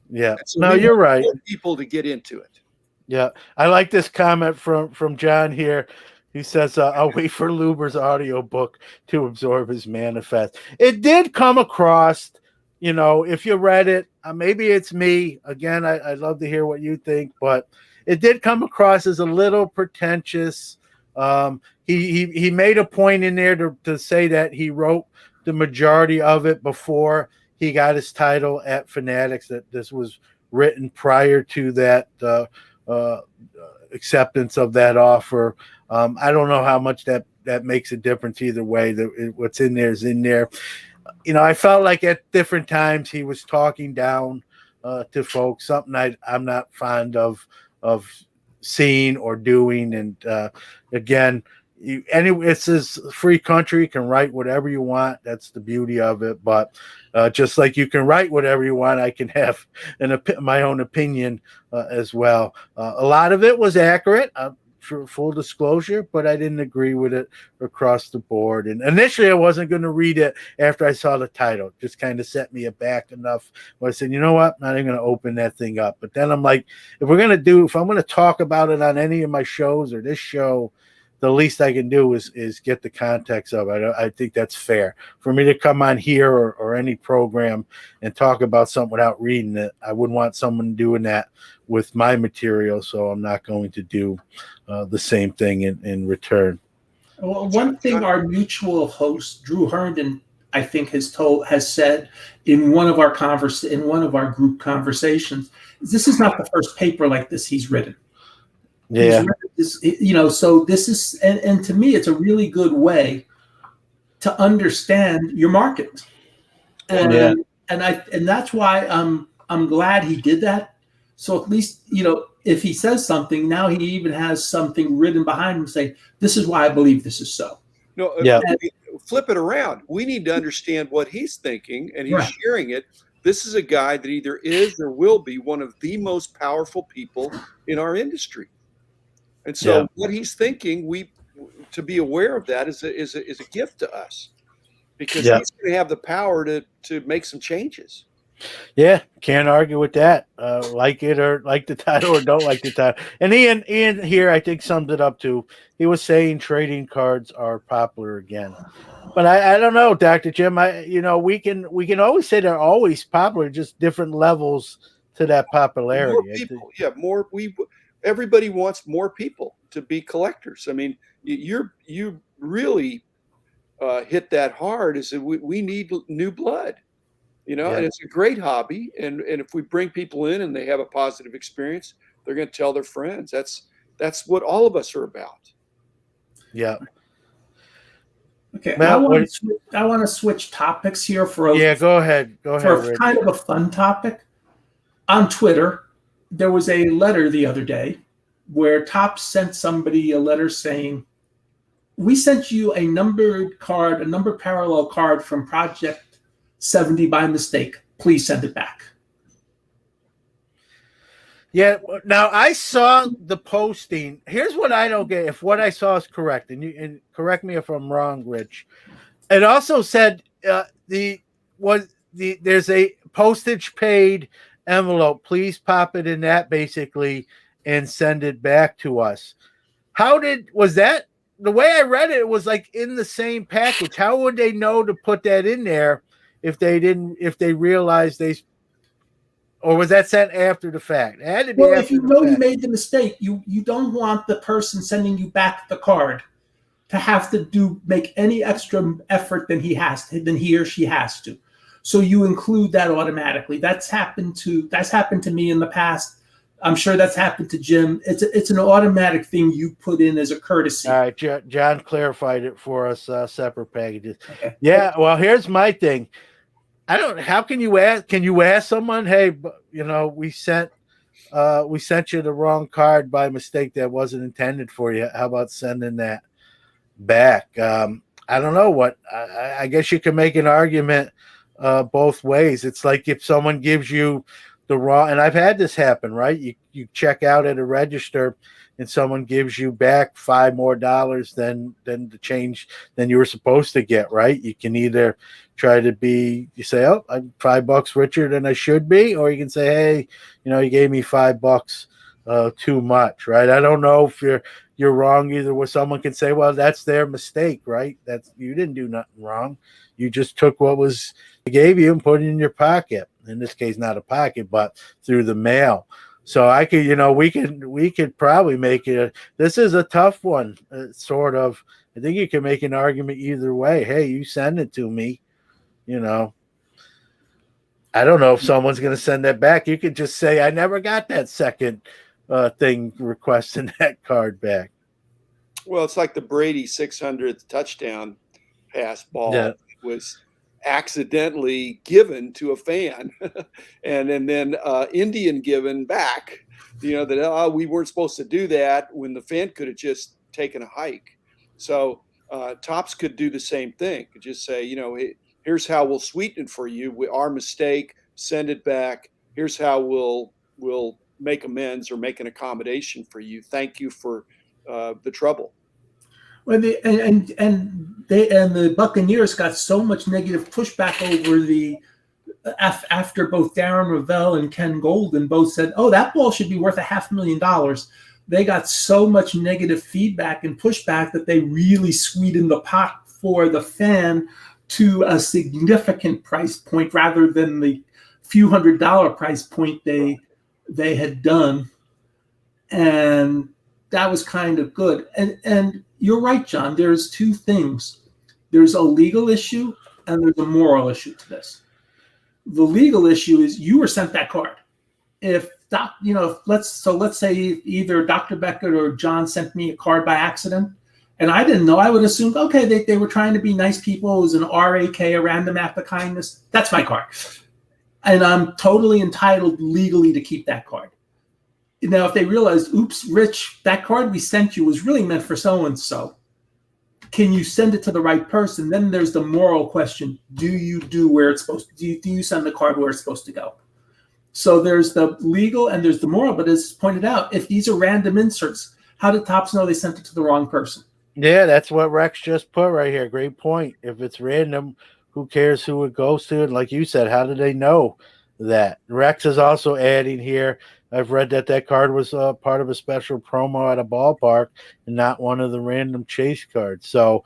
Yeah, so no, you're right. People to get into it. Yeah, I like this comment from John here. He says, I'll wait for Luber's audiobook to absorb his manifest. It did come across, if you read it, maybe it's me. Again, I'd love to hear what you think, but it did come across as a little pretentious. He made a point in there to say that he wrote the majority of it before he got his title at Fanatics, that this was written prior to that acceptance of that offer. I don't know how much that makes a difference either way. What's in there is in there. I felt like at different times he was talking down to folks, something I'm not fond of seeing or doing. And again, it's a free country. You can write whatever you want. That's the beauty of it. But just like you can write whatever you want, I can have my own opinion as well. A lot of it was accurate, for full disclosure, but I didn't agree with it across the board. And initially I wasn't going to read it after I saw the title. It just kind of set me aback enough where I said, you know what, I'm not even going to open that thing up. But then I'm like, if I'm going to talk about it on any of my shows or this show, the least I can do is get the context of it. I think that's fair. For me to come on here or any program and talk about something without reading it, I wouldn't want someone doing that with my material, so I'm not going to do the same thing in return. Well, one thing our mutual host, Drew Herndon, I think has said in one of our group conversations, this is not the first paper like this he's written. Yeah. So this is, and to me, it's a really good way to understand your market. And that's why I'm glad he did that. So at least, if he says something, now he even has something written behind him saying, this is why I believe this is so. No, flip it around. We need to understand what he's thinking, and he's sharing it. This is a guy that either is or will be one of the most powerful people in our industry. And so what he's thinking, to be aware of that is a gift to us, because he's going to have the power to make some changes. Yeah, can't argue with that. Like it or like the title or don't like the title. And Ian here, I think, summed it up too. He was saying trading cards are popular again. But I don't know, Dr. Jim. We can always say they're always popular, just different levels to that popularity. More people, everybody wants more people to be collectors. I mean, you really hit that hard. Is that we need new blood. And it's a great hobby. And if we bring people in and they have a positive experience, they're going to tell their friends. That's what all of us are about. Yeah. Okay, Matt, I want to switch topics here for go ahead, Rich. kind of a fun topic. On Twitter, there was a letter the other day where Topps sent somebody a letter saying, "We sent you a number parallel card from Project 70 by mistake. Please send it back." Yeah. Now I saw the posting. Here's what I don't get. If what I saw is correct, and correct me if I'm wrong, Rich. It also said there's a postage paid envelope. Please pop it in that basically and send it back to us. Was that the way I read it? It was like in the same package. How would they know to put that in there if they realized or was that sent after the fact? It had to be Well, after if you the know fact. you made the mistake, you don't want the person sending you back the card to have to make any extra effort than he or she has to. So you include that automatically. That's happened to me in the past. I'm sure that's happened to Jim. It's an automatic thing you put in as a courtesy. All right, John clarified it for us. Separate packages. Okay. Yeah. Well, here's my thing. How can you ask? Can you ask someone, hey, we sent you the wrong card by mistake that wasn't intended for you. How about sending that back? I don't know what. I guess you can make an argument both ways. It's like if someone gives you the wrong, and I've had this happen, right? You check out at a register and someone gives you back $5 more than the change than you were supposed to get, right? You can either try to you say, oh, I'm $5 richer than I should be, or you can say, hey, you gave me $5 too much, right? I don't know if you're wrong either way. Someone can say, well, that's their mistake, right? You didn't do nothing wrong. You just took what they gave you and put it in your pocket. In this case, not a pocket, but through the mail. So I could, we could probably make it. This is a tough one, sort of. I think you can make an argument either way. Hey, you send it to me, I don't know if someone's going to send that back. You could just say, I never got that second thing requesting that card back. Well, it's like the Brady 600th touchdown pass ball. Yeah. Was accidentally given to a fan and then Indian given back, that we weren't supposed to do that when the fan could have just taken a hike. So Topps could do the same thing. Could just say, hey, here's how we'll sweeten it for you. Our mistake, send it back. Here's how we'll make amends or make an accommodation for you. Thank you for the trouble. Well, the Buccaneers got so much negative pushback over after both Darren Ravel and Ken Golden both said, "Oh, that ball should be worth $500,000." They got so much negative feedback and pushback that they really sweetened the pot for the fan to a significant price point rather than the few $100 price point they had done, and that was kind of good. And you're right, John. There's two things. There's a legal issue and there's a moral issue to this. The legal issue is you were sent that card. Let's say either Dr. Beckett or John sent me a card by accident, and I didn't know. I would assume, okay, they were trying to be nice people. It was an RAK, a random act of kindness. That's my card, and I'm totally entitled legally to keep that card. Now, if they realize, oops, Rich, that card we sent you was really meant for so-and-so, can you send it to the right person? Then there's the moral question. Do you do where it's supposed to? Do you send the card where it's supposed to go? So there's the legal and there's the moral. But as pointed out, if these are random inserts, how did Topps know they sent it to the wrong person? Yeah, that's what Rex just put right here. Great point. If it's random, who cares who it goes to? And like you said, how do they know that? Rex is also adding here, I've read that card was part of a special promo at a ballpark and not one of the random chase cards. So,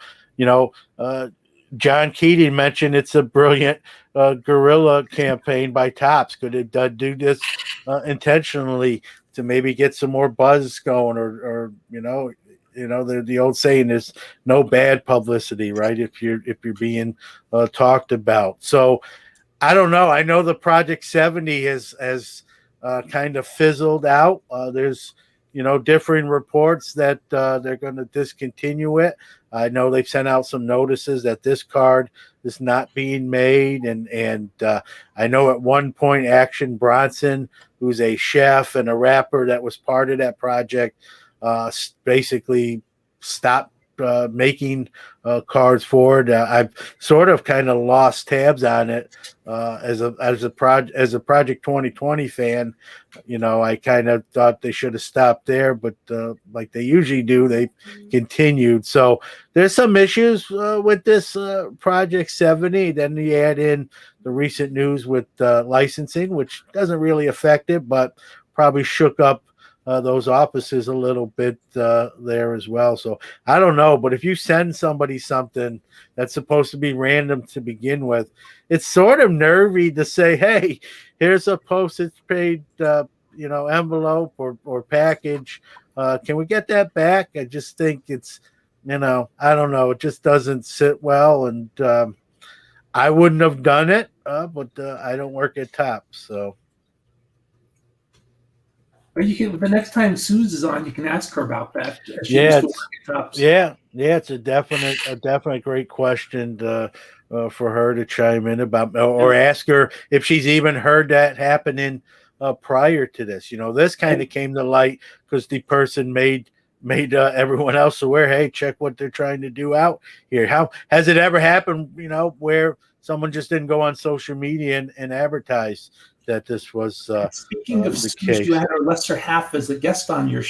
John Keating mentioned it's a brilliant guerrilla campaign by Topps. Could it do this intentionally to maybe get some more buzz going, or the old saying is no bad publicity, right? If you're being talked about. So I don't know. I know the Project 70 has kind of fizzled out. There's differing reports that they're going to discontinue it. I know they've sent out some notices that this card is not being made, and I know at one point Action Bronson, who's a chef and a rapper that was part of that project, basically stopped making cards for it. I've sort of kind of lost tabs on it as a Project 2020 fan. I kind of thought they should have stopped there, but like they usually do, they continued. So there's some issues with this Project 70. Then you add in the recent news with licensing, which doesn't really affect it, but probably shook up those offices a little bit there as well. So I don't know, but if you send somebody something that's supposed to be random to begin with, it's sort of nervy to say, hey, here's a postage paid envelope or package. Can we get that back? I just think it's, I don't know. It just doesn't sit well. And I wouldn't have done it, but I don't work at Top. So. But you can, the next time Suze is on, you can ask her about that. Yeah, it's a definite great question for her to chime in about, or ask her if she's even heard that happening prior to this. This kind of came to light because the person made everyone else aware. Hey, check what they're trying to do out here. How has it ever happened? Where someone just didn't go on social media and advertise that this was speaking of Suze, you had her lesser half as a guest on your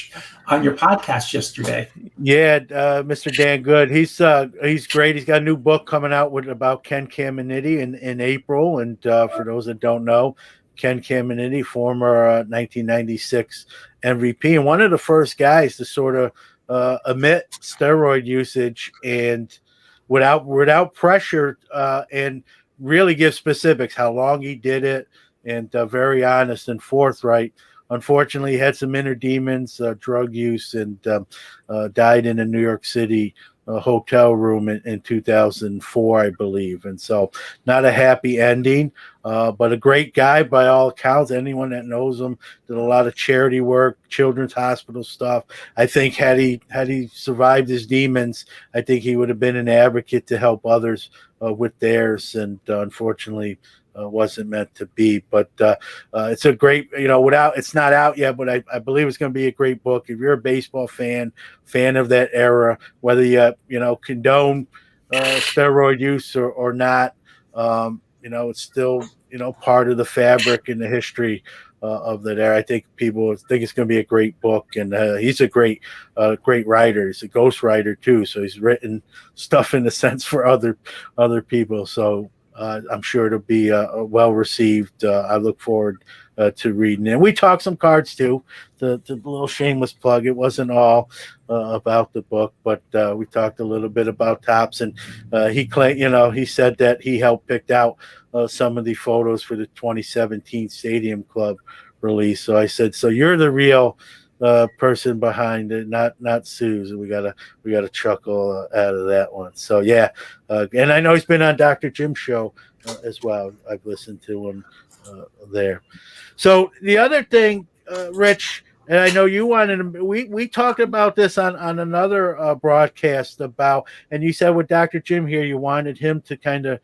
podcast yesterday. Yeah, Mr. Dan Good. He's great. He's got a new book coming out about Ken Caminiti in April. And for those that don't know, Ken Caminiti, former 1996 MVP, and one of the first guys to sort of admit steroid usage and without pressure and really give specifics, how long he did it, and very honest and forthright. Unfortunately, he had some inner demons, drug use, and died in a New York City hotel room in 2004, I believe. And so not a happy ending, but a great guy by all accounts. Anyone that knows him, did a lot of charity work, children's hospital stuff. I think had he survived his demons, I think he would have been an advocate to help others with theirs. And unfortunately, wasn't meant to be, but it's a great, it's not out yet, but I believe it's going to be a great book. If you're a baseball fan of that era, whether you condone steroid use or not, it's still part of the fabric and the history of that era. I think people think it's going to be a great book, and he's a great writer. He's a ghostwriter too, so he's written stuff in a sense for other people. So. I'm sure it'll be well received. I look forward to reading it. We talked some cards too. The little shameless plug. It wasn't all about the book, but we talked a little bit about Topps, and he claimed, he said that he helped pick out some of the photos for the 2017 Stadium Club release. So I said, so you're the real person behind it, not Suze. And we gotta chuckle out of that one. So yeah, and I know he's been on Dr. Jim's show as well. I've listened to him there. So the other thing, Rich, and I know you wanted to, we talked about this on another broadcast about, and you said with Dr. Jim here, you wanted him to kind of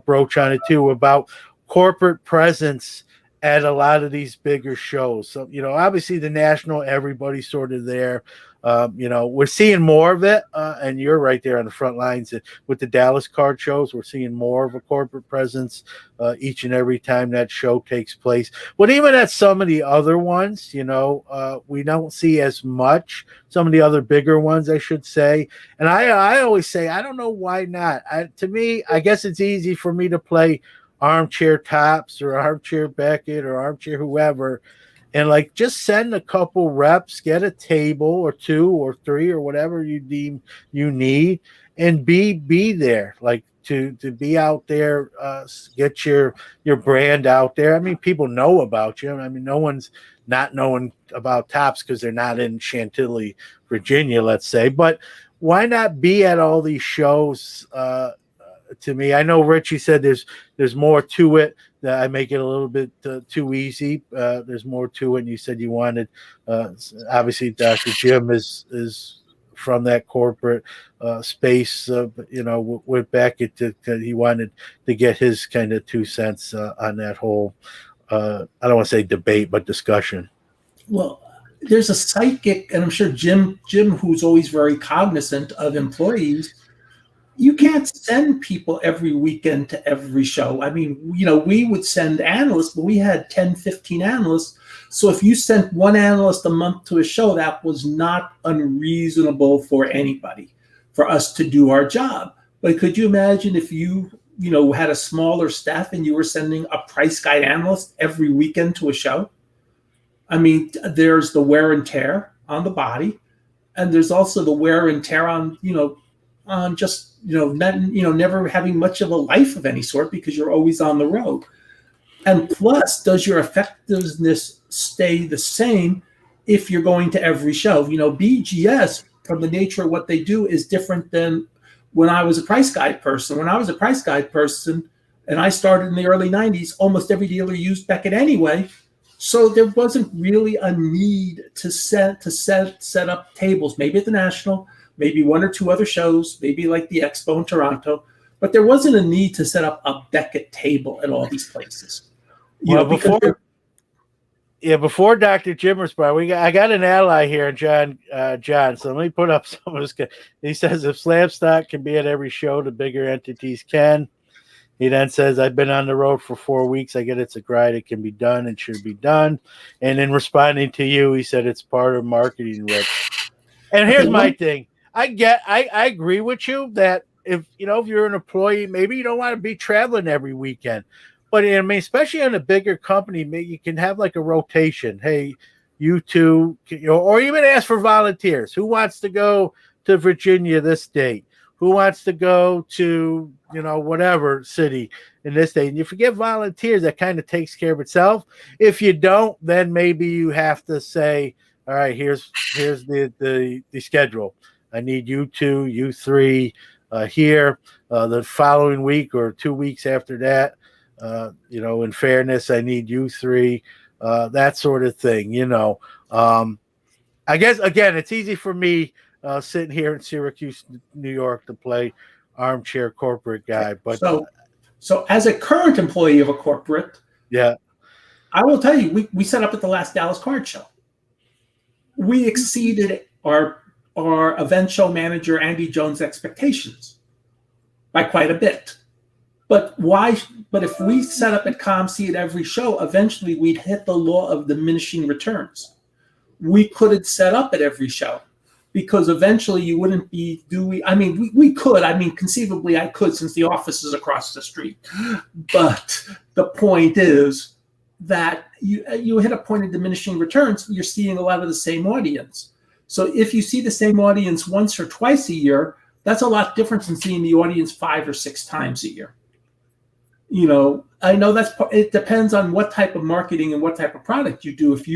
broach on it too, about corporate presence at a lot of these bigger shows. So, obviously the national, everybody's sort of there. We're seeing more of it, and you're right there on the front lines with the Dallas card shows. We're seeing more of a corporate presence each and every time that show takes place. But even at some of the other ones, we don't see as much. Some of the other bigger ones, I should say. And I always say, I don't know why not. To me, I guess it's easy for me to play armchair Topps or armchair Beckett or armchair whoever, and just send a couple reps, get a table or two or three or whatever you deem you need, and be there, to be out there, get your brand out there. I mean, people know about you. I mean, no one's not knowing about Topps because they're not in Chantilly, Virginia, let's say, but why not be at all these shows? To me, I know Richie said there's more to it, that I make it a little bit too easy. There's more to it, and you said you wanted obviously Dr. Jim is from that corporate space, with Beckett. He wanted to get his kind of 2 cents on that whole, I don't want to say debate, but discussion. Well, there's a psychic, and I'm sure Jim, who's always very cognizant of employees, you can't send people every weekend to every show. I mean, we would send analysts, but we had 10, 15 analysts. So if you sent one analyst a month to a show, that was not unreasonable for anybody, for us to do our job. But could you imagine if you had a smaller staff and you were sending a price guide analyst every weekend to a show? I mean, there's the wear and tear on the body, and there's also the wear and tear on just never having much of a life of any sort because you're always on the road. And plus, does your effectiveness stay the same if you're going to every show? BGS, from the nature of what they do, is different than when I was a price guide person. When I was a price guide person, and I started in the early 90s, almost every dealer used Beckett anyway. So there wasn't really a need to set up tables, maybe at the National, maybe one or two other shows, maybe like the Expo in Toronto, but there wasn't a need to set up a Beckett table at all these places. Before Dr. Jimmers, I got an ally here, John. So let me put up some of his. He says if slam stock can be at every show, the bigger entities can. He then says, I've been on the road for 4 weeks. I get it's a grind. It can be done and should be done. And in responding to you, he said it's part of marketing, Rick. And here's my thing. I agree with you that if you're an employee, maybe you don't want to be traveling every weekend. But I mean, especially on a bigger company, maybe you can have like a rotation. Hey, you two, or even ask for volunteers. Who wants to go to Virginia this date? Who wants to go to, whatever city in this day? And if you get volunteers, that kind of takes care of itself. If you don't, then maybe you have to say, all right, here's the schedule. I need you two, you three here the following week or 2 weeks after that. In fairness, I need you three, that sort of thing. I guess, again, it's easy for me sitting here in Syracuse, New York, to play armchair corporate guy. But so as a current employee of a corporate, yeah, I will tell you, we set up at the last Dallas Card Show. We exceeded our event show manager, Andy Jones' expectations by quite a bit. But why? But if we set up at ComC at every show, eventually we'd hit the law of diminishing returns. We couldn't set up at every show because eventually you wouldn't be doing. I mean, we could. I mean, conceivably, I could since the office is across the street. But the point is that you hit a point of diminishing returns. You're seeing a lot of the same audience. So if you see the same audience once or twice a year, that's a lot different than seeing the audience 5 or 6 times a year. I know it depends on what type of marketing and what type of product you do. If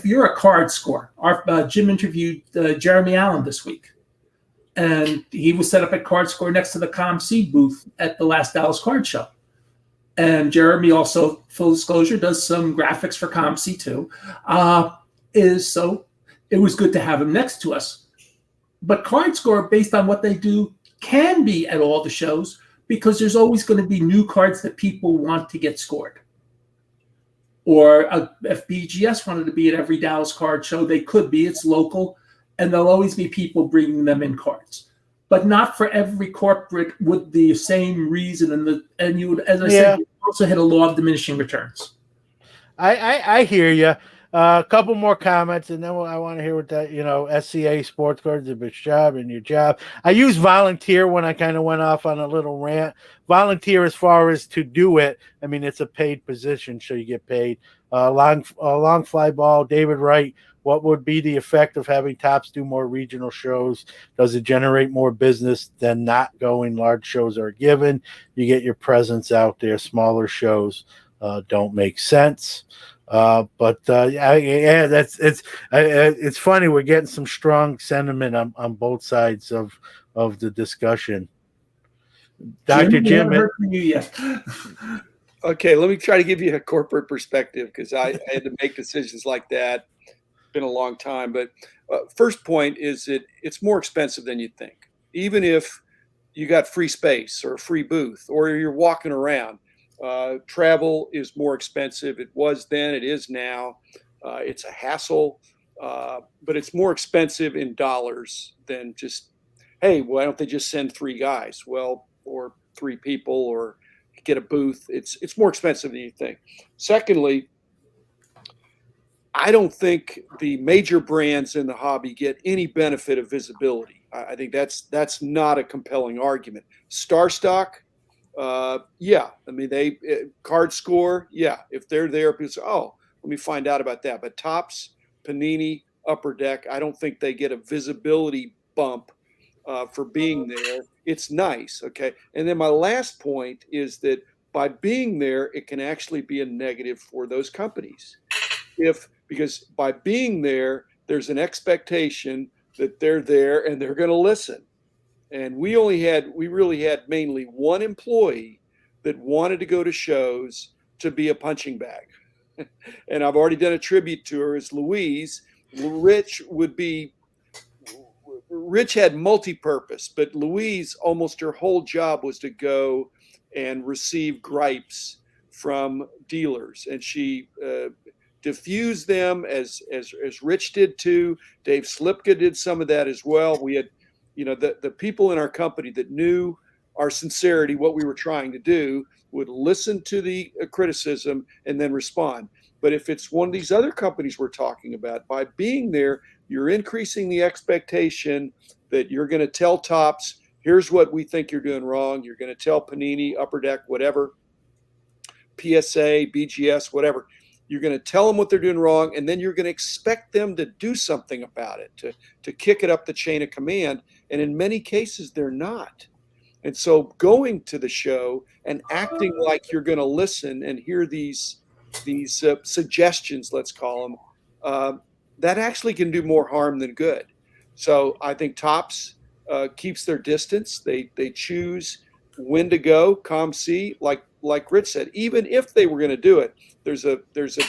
you're a card score, our Jim interviewed Jeremy Allen this week, and he was set up at Card Score next to the ComC booth at the last Dallas Card Show. And Jeremy also, full disclosure, does some graphics for ComC too. So it was good to have him next to us. But Card Score, based on what they do, can be at all the shows, because there's always going to be new cards that people want to get scored. Or if BGS wanted to be at every Dallas Card Show, they could be. It's local, and there'll always be people bringing them in cards. But not for every corporate with the same reason. And you would, as I said, you also hit a law of diminishing returns. I hear you. A couple more comments, and then I want to hear what that, SCA Sports Cards, a bitch job and your job. I use volunteer when I kind of went off on a little rant. Volunteer as far as to do it. I mean, it's a paid position, so you get paid. Long fly ball, David Wright. What would be the effect of having Tops do more regional shows? Does it generate more business than not going? Large shows are given. You get your presence out there. Smaller shows don't make sense. It's funny. We're getting some strong sentiment on both sides of the discussion. Dr. Jim, okay, let me try to give you a corporate perspective, because I had to make decisions like that. been a long time. But first point is that it's more expensive than you think. Even if you got free space or a free booth or you're walking around, travel is more expensive. It was then, it is now. It's a hassle, but it's more expensive in dollars than just, hey, why don't they just send 3 guys? Well, or 3 people, or get a booth. It's more expensive than you think. Secondly, I don't think the major brands in the hobby get any benefit of visibility. I think that's not a compelling argument. Star Stock, yeah. I mean, they Card Score, yeah. If they're there, people say, oh, let me find out about that. But Topps, Panini, Upper Deck, I don't think they get a visibility bump for being there. It's nice, okay? And then my last point is that by being there, it can actually be a negative for those companies. Because by being there, there's an expectation that they're there and they're going to listen. And we really had mainly one employee that wanted to go to shows to be a punching bag. And I've already done a tribute to her as Louise. Rich had multi-purpose, but Louise, almost her whole job was to go and receive gripes from dealers. And she diffuse them as Rich did too. Dave Slipka did some of that as well. We had, the people in our company that knew our sincerity, what we were trying to do, would listen to the criticism and then respond. But if it's one of these other companies we're talking about, by being there, you're increasing the expectation that you're going to tell Topps, here's what we think you're doing wrong. You're going to tell Panini, Upper Deck, whatever, PSA, BGS, whatever. You're going to tell them what they're doing wrong, and then you're going to expect them to do something about it, to kick it up the chain of command. And in many cases, they're not. And so going to the show and acting like you're going to listen and hear these suggestions, let's call them, that actually can do more harm than good. So I think Topps keeps their distance. They choose when to go. ComC, like Rich said, even if they were going to do it, there's a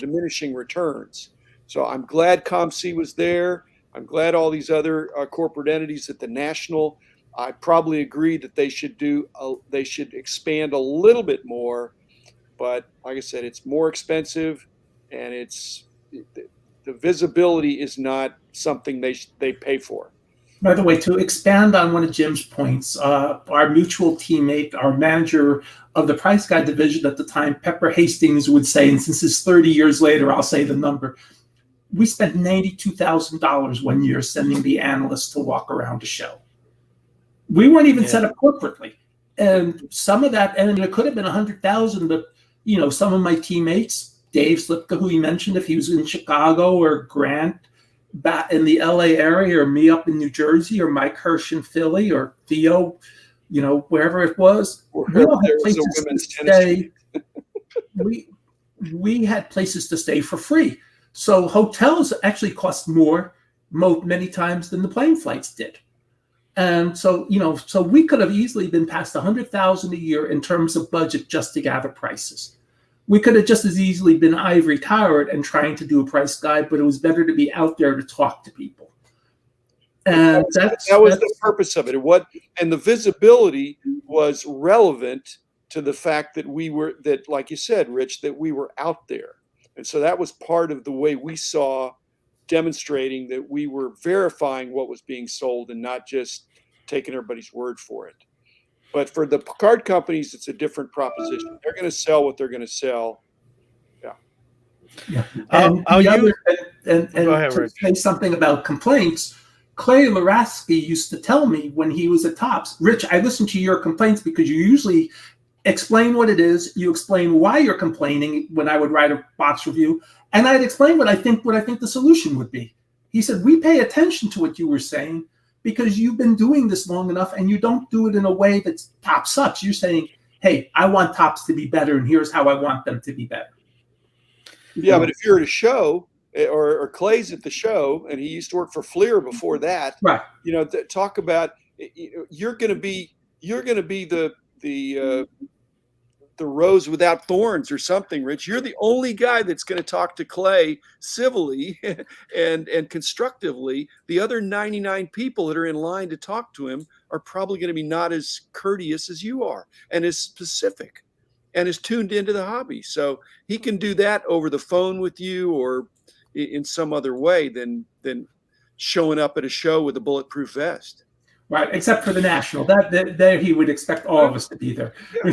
diminishing returns. So I'm glad ComC was there. I'm glad all these other corporate entities at the national. I probably agree that they should expand a little bit more, but like I said, it's more expensive, and the visibility is not something they pay for. By the way, to expand on one of Jim's points, our mutual teammate, our manager of the Price Guide division at the time, Pepper Hastings, would say, and since it's 30 years later, I'll say the number, we spent $92,000 one year sending the analysts to walk around a show. We weren't even set up corporately. And some of that, and it could have been $100,000, but some of my teammates, Dave Slipka, who he mentioned, if he was in Chicago, or Grant back in the LA area, or me up in New Jersey, or Mike Hirsch in Philly, or Theo, wherever it was, we all had places to stay. we had places to stay for free. So hotels actually cost more many times than the plane flights did. And so, so we could have easily been past $100,000 a year in terms of budget just to gather prices. We could have just as easily been ivory towered and trying to do a price guide, but it was better to be out there to talk to people. And that was the purpose of it. And the visibility was relevant to the fact that like you said, Rich, that we were out there. And so that was part of the way we saw demonstrating that we were verifying what was being sold and not just taking everybody's word for it. But for the card companies, it's a different proposition. They're going to sell what they're going to sell. Yeah. And go ahead, to say something about complaints, Clay Laraski used to tell me when he was at Topps, Rich, I listen to your complaints because you usually explain what it is. You explain why you're complaining when I would write a box review, and I'd explain what I think the solution would be. He said, we pay attention to what you were saying because you've been doing this long enough, and you don't do it in a way that's Topps sucks. You're saying, hey, I want Topps to be better, and here's how I want them to be better. Yeah, but if you're at a show, or Clay's at the show, and he used to work for Fleer before that, right? Talk about you're going to be the the rose without thorns or something, Rich. You're the only guy that's going to talk to Clay civilly and constructively. The other 99 people that are in line to talk to him are probably going to be not as courteous as you are, and as specific and as tuned into the hobby. So he can do that over the phone with you or in some other way than showing up at a show with a bulletproof vest. Right, except for the national. That there he would expect all of us to be there. Yeah.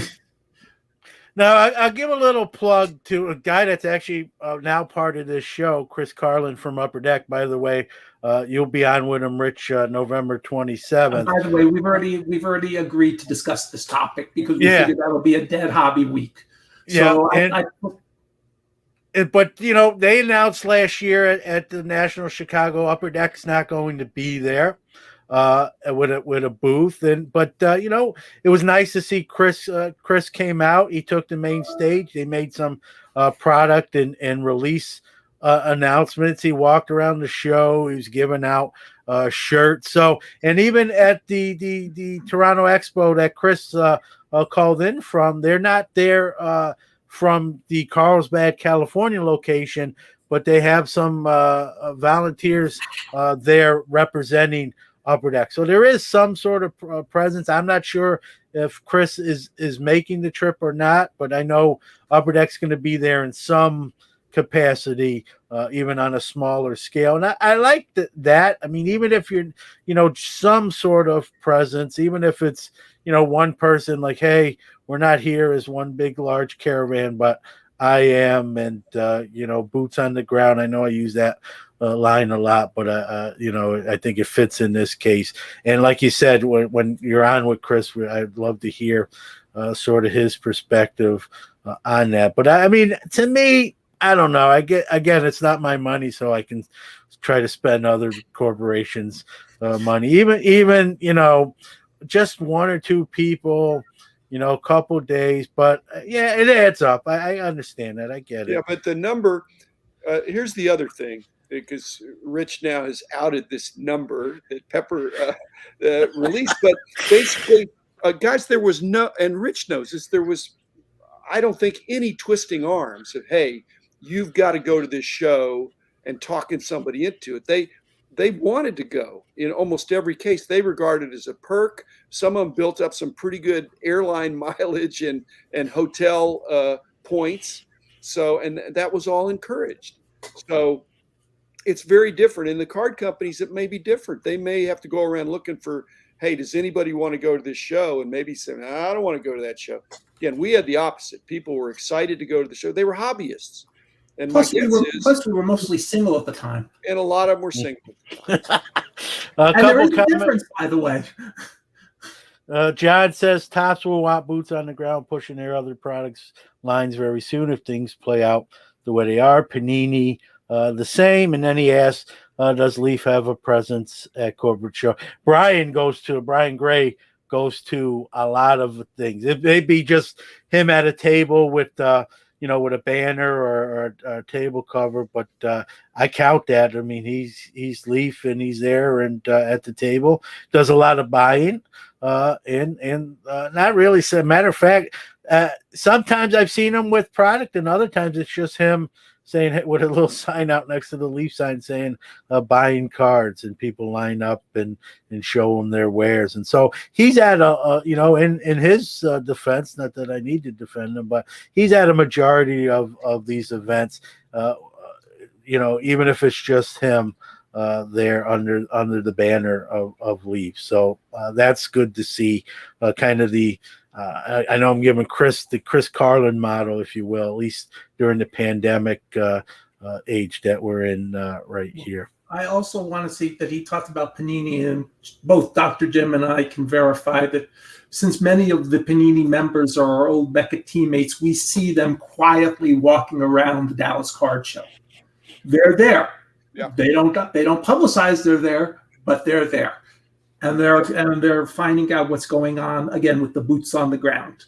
Now, I'll give a little plug to a guy that's actually now part of this show, Chris Carlin from Upper Deck. By the way, you'll be on with him, Rich, November 27th. By the way, we've already agreed to discuss this topic because we figured that would be a dead hobby week. So but they announced last year at the National Chicago, Upper Deck's not going to be there with a booth, but it was nice to see Chris. Chris came out. He took the main stage. They made some product and release announcements. He walked around the show. He was giving out shirts. So, and even at the Toronto Expo that Chris called in from, they're not there from the Carlsbad, California location, but they have some volunteers there representing Upper Deck. So there is some sort of presence. I'm not sure if Chris is making the trip or not, but I know Upper Deck's going to be there in some capacity, even on a smaller scale. And I like that. I mean, even if you're, some sort of presence, even if it's, one person like, hey, we're not here as one big, large caravan, but I am, and, boots on the ground. I know I use that line a lot, but I think it fits in this case. And like you said, when you're on with Chris, I'd love to hear sort of his perspective on that. But I mean, to me, I don't know. Again, it's not my money, so I can try to spend other corporations' money. Even just one or two people, a couple days. But yeah, it adds up. I understand that. I get it. Yeah, but the number. Here's the other thing, because Rich now has outed this number that Pepper released. But basically, guys, there was no, and Rich knows this, there was, I don't think, any twisting arms of, hey, you've got to go to this show and talking somebody into it. They wanted to go. In almost every case, they regarded it as a perk. Some of them built up some pretty good airline mileage and hotel points. So, and that was all encouraged. So it's very different. In the card companies, it may be different. They may have to go around looking for, hey, does anybody want to go to this show? And maybe say, I don't want to go to that show. Again, we had the opposite. People were excited to go to the show. They were hobbyists. And plus, we were mostly single at the time. And a lot of them were single. And there is a difference, by the way. John says Topps will want boots on the ground pushing their other products lines very soon if things play out the way they are. Panini, the same. And then he asks, does Leaf have a presence at corporate show? Brian Gray goes to a lot of things. It may be just him at a table with with a banner or a table cover, but I count that. I mean, he's Leaf and he's there and at the table, does a lot of buying, and not really. As a matter of fact, sometimes I've seen him with product, and other times it's just him saying, with a little sign out next to the Leaf sign saying buying cards, and people line up and show them their wares. And so he's at in his defense, not that I need to defend him, but he's at a majority of these events, even if it's just him there under the banner of Leaf. So that's good to see, kind of the I know I'm giving Chris the Chris Carlin model, if you will, at least during the pandemic age that we're in right here. I also want to see that he talked about Panini, and both Dr. Jim and I can verify that since many of the Panini members are our old Beckett teammates, we see them quietly walking around the Dallas Card Show. They're there. Yeah. They don't publicize they're there, but they're there. And they're finding out what's going on, again, with the boots on the ground.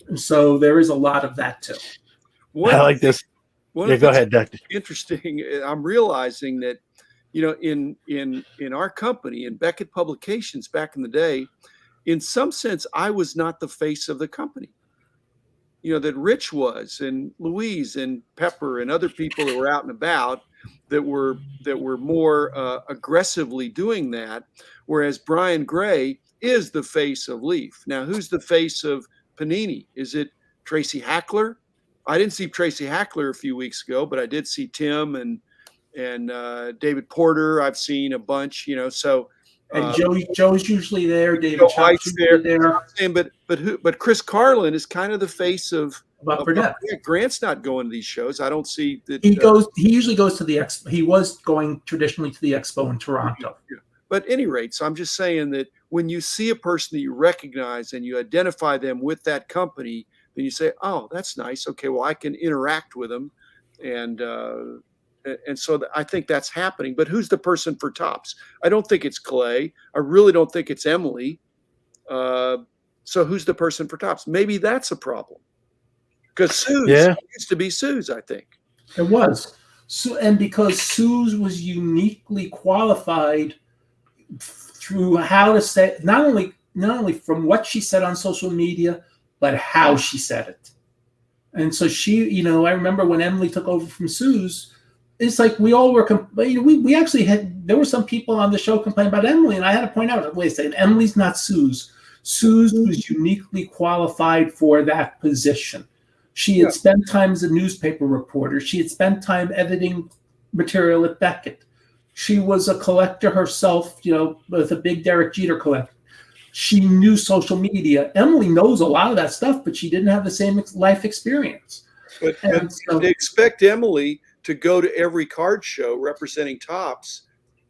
And so there is a lot of that too. I like this. Go ahead, Doctor. Interesting. I'm realizing that, in our company, in Beckett Publications back in the day, in some sense, I was not the face of the company. that Rich was, and Louise and Pepper and other people that were out and about that were more aggressively doing that, whereas Brian Gray is the face of Leaf. Now, who's the face of Panini? Is it Tracy Hackler? I didn't see Tracy Hackler a few weeks ago, but I did see Tim and David Porter. I've seen a bunch, so. And Joe's usually there. David Joe Chop's White's usually there. Saying, but Chris Carlin is kind of the face of Burnett. Grant's not going to these shows. I don't see that he goes. He usually goes to the expo. He was going traditionally to the expo in Toronto. Yeah. But at any rate, so I'm just saying that when you see a person that you recognize and you identify them with that company, then you say, "Oh, that's nice. Okay, well, I can interact with them," and so I think that's happening. But who's the person for Topps? I don't think it's Clay. I really don't think it's Emily. So who's the person for Topps? Maybe that's a problem. Because Sue's used to be Sue's, I think. It was. So, and because Sue's was uniquely qualified through how to say, not only from what she said on social media, but how she said it. And so she, I remember when Emily took over from Sue's, it's like we all were, we actually there were some people on the show complaining about Emily, and I had to point out, wait a second, Emily's not Sue's. Sue's was uniquely qualified for that position. She had spent time as a newspaper reporter. She had spent time editing material at Beckett. She was a collector herself, with a big Derek Jeter collection. She knew social media. Emily knows a lot of that stuff, but she didn't have the same life experience. But they expect Emily to go to every card show representing Topps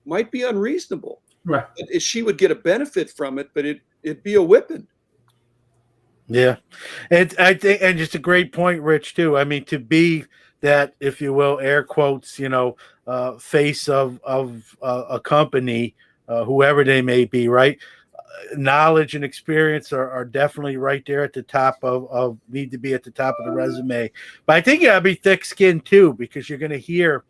might be unreasonable. Right. She would get a benefit from it, but it'd be a whipping. Yeah, I think, and just a great point, Rich, too. I mean, to be that, if you will, air quotes, face of a company, whoever they may be, right? Knowledge and experience are definitely right there at the top of need to be at the top of the resume. But I think you gotta be thick-skinned too, because you're going to hear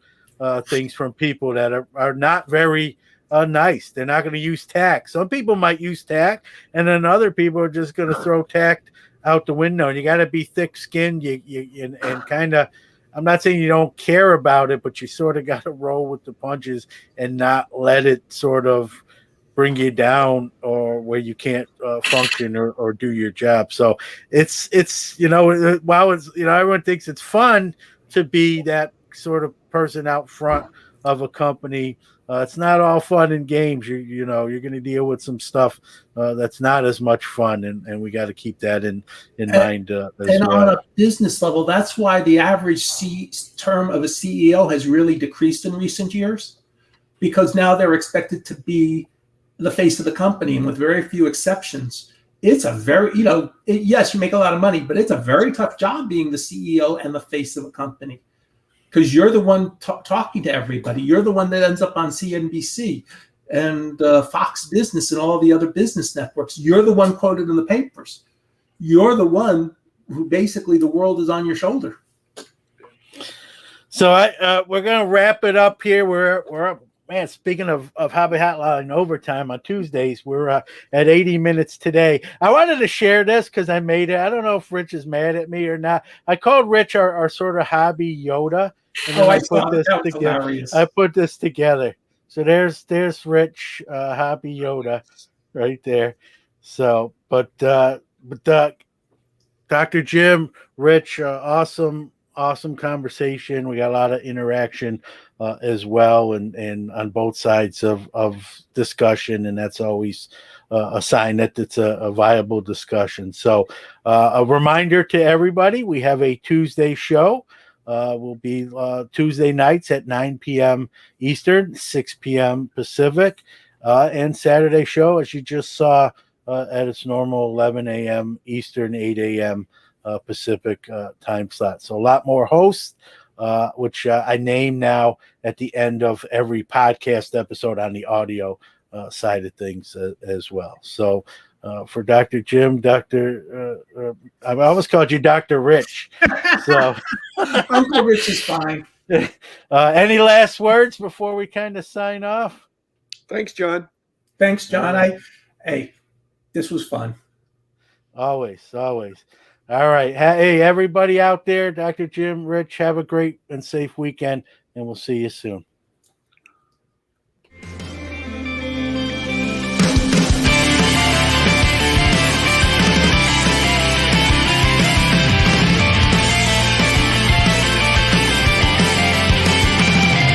things from people that are not very nice. They're not going to use tact. Some people might use tact, and then other people are just going to throw tact out the window. And you got to be thick-skinned. And kind of, I'm not saying you don't care about it, but you sort of got to roll with the punches and not let it sort of bring you down or where you can't function or do your job. So it's while it's everyone thinks it's fun to be that sort of person out front of a company. It's not all fun and games. You're going to deal with some stuff that's not as much fun, and we got to keep that in mind as well. On a business level, that's why the average term of a CEO has really decreased in recent years, because now they're expected to be the face of the company, and with very few exceptions, it's a very yes, you make a lot of money, but it's a very tough job being the CEO and the face of a company. Because you're the one talking to everybody. You're the one that ends up on CNBC and Fox Business and all the other business networks. You're the one quoted in the papers. You're the one who basically the world is on your shoulder. So we're going to wrap it up here. We're man, speaking of Hobby Hotline overtime on Tuesdays, we're at 80 minutes today. I wanted to share this because I made it. I don't know if Rich is mad at me or not. I called Rich our sort of hobby Yoda. And then I put this together. So there's Rich, hobby Yoda right there. So, but Dr. Jim, Rich, awesome conversation. We got a lot of interaction as well, and on both sides of discussion, and that's always a sign that it's a viable discussion. So a reminder to everybody, we have a Tuesday show. Will be Tuesday nights at 9 p.m. Eastern, 6 p.m. Pacific, and Saturday show, as you just saw, at its normal 11 a.m. Eastern, 8 a.m. Pacific time slot. So a lot more hosts, which I name now at the end of every podcast episode on the audio side of things as well. So for Dr. Jim, I always called you Dr. Rich. So Uncle Rich is fine. Any last words before we kind of sign off? Thanks, John. Thanks, John. Hey, this was fun. Always. All right. Hey, everybody out there, Dr. Jim, Rich, have a great and safe weekend, and we'll see you soon.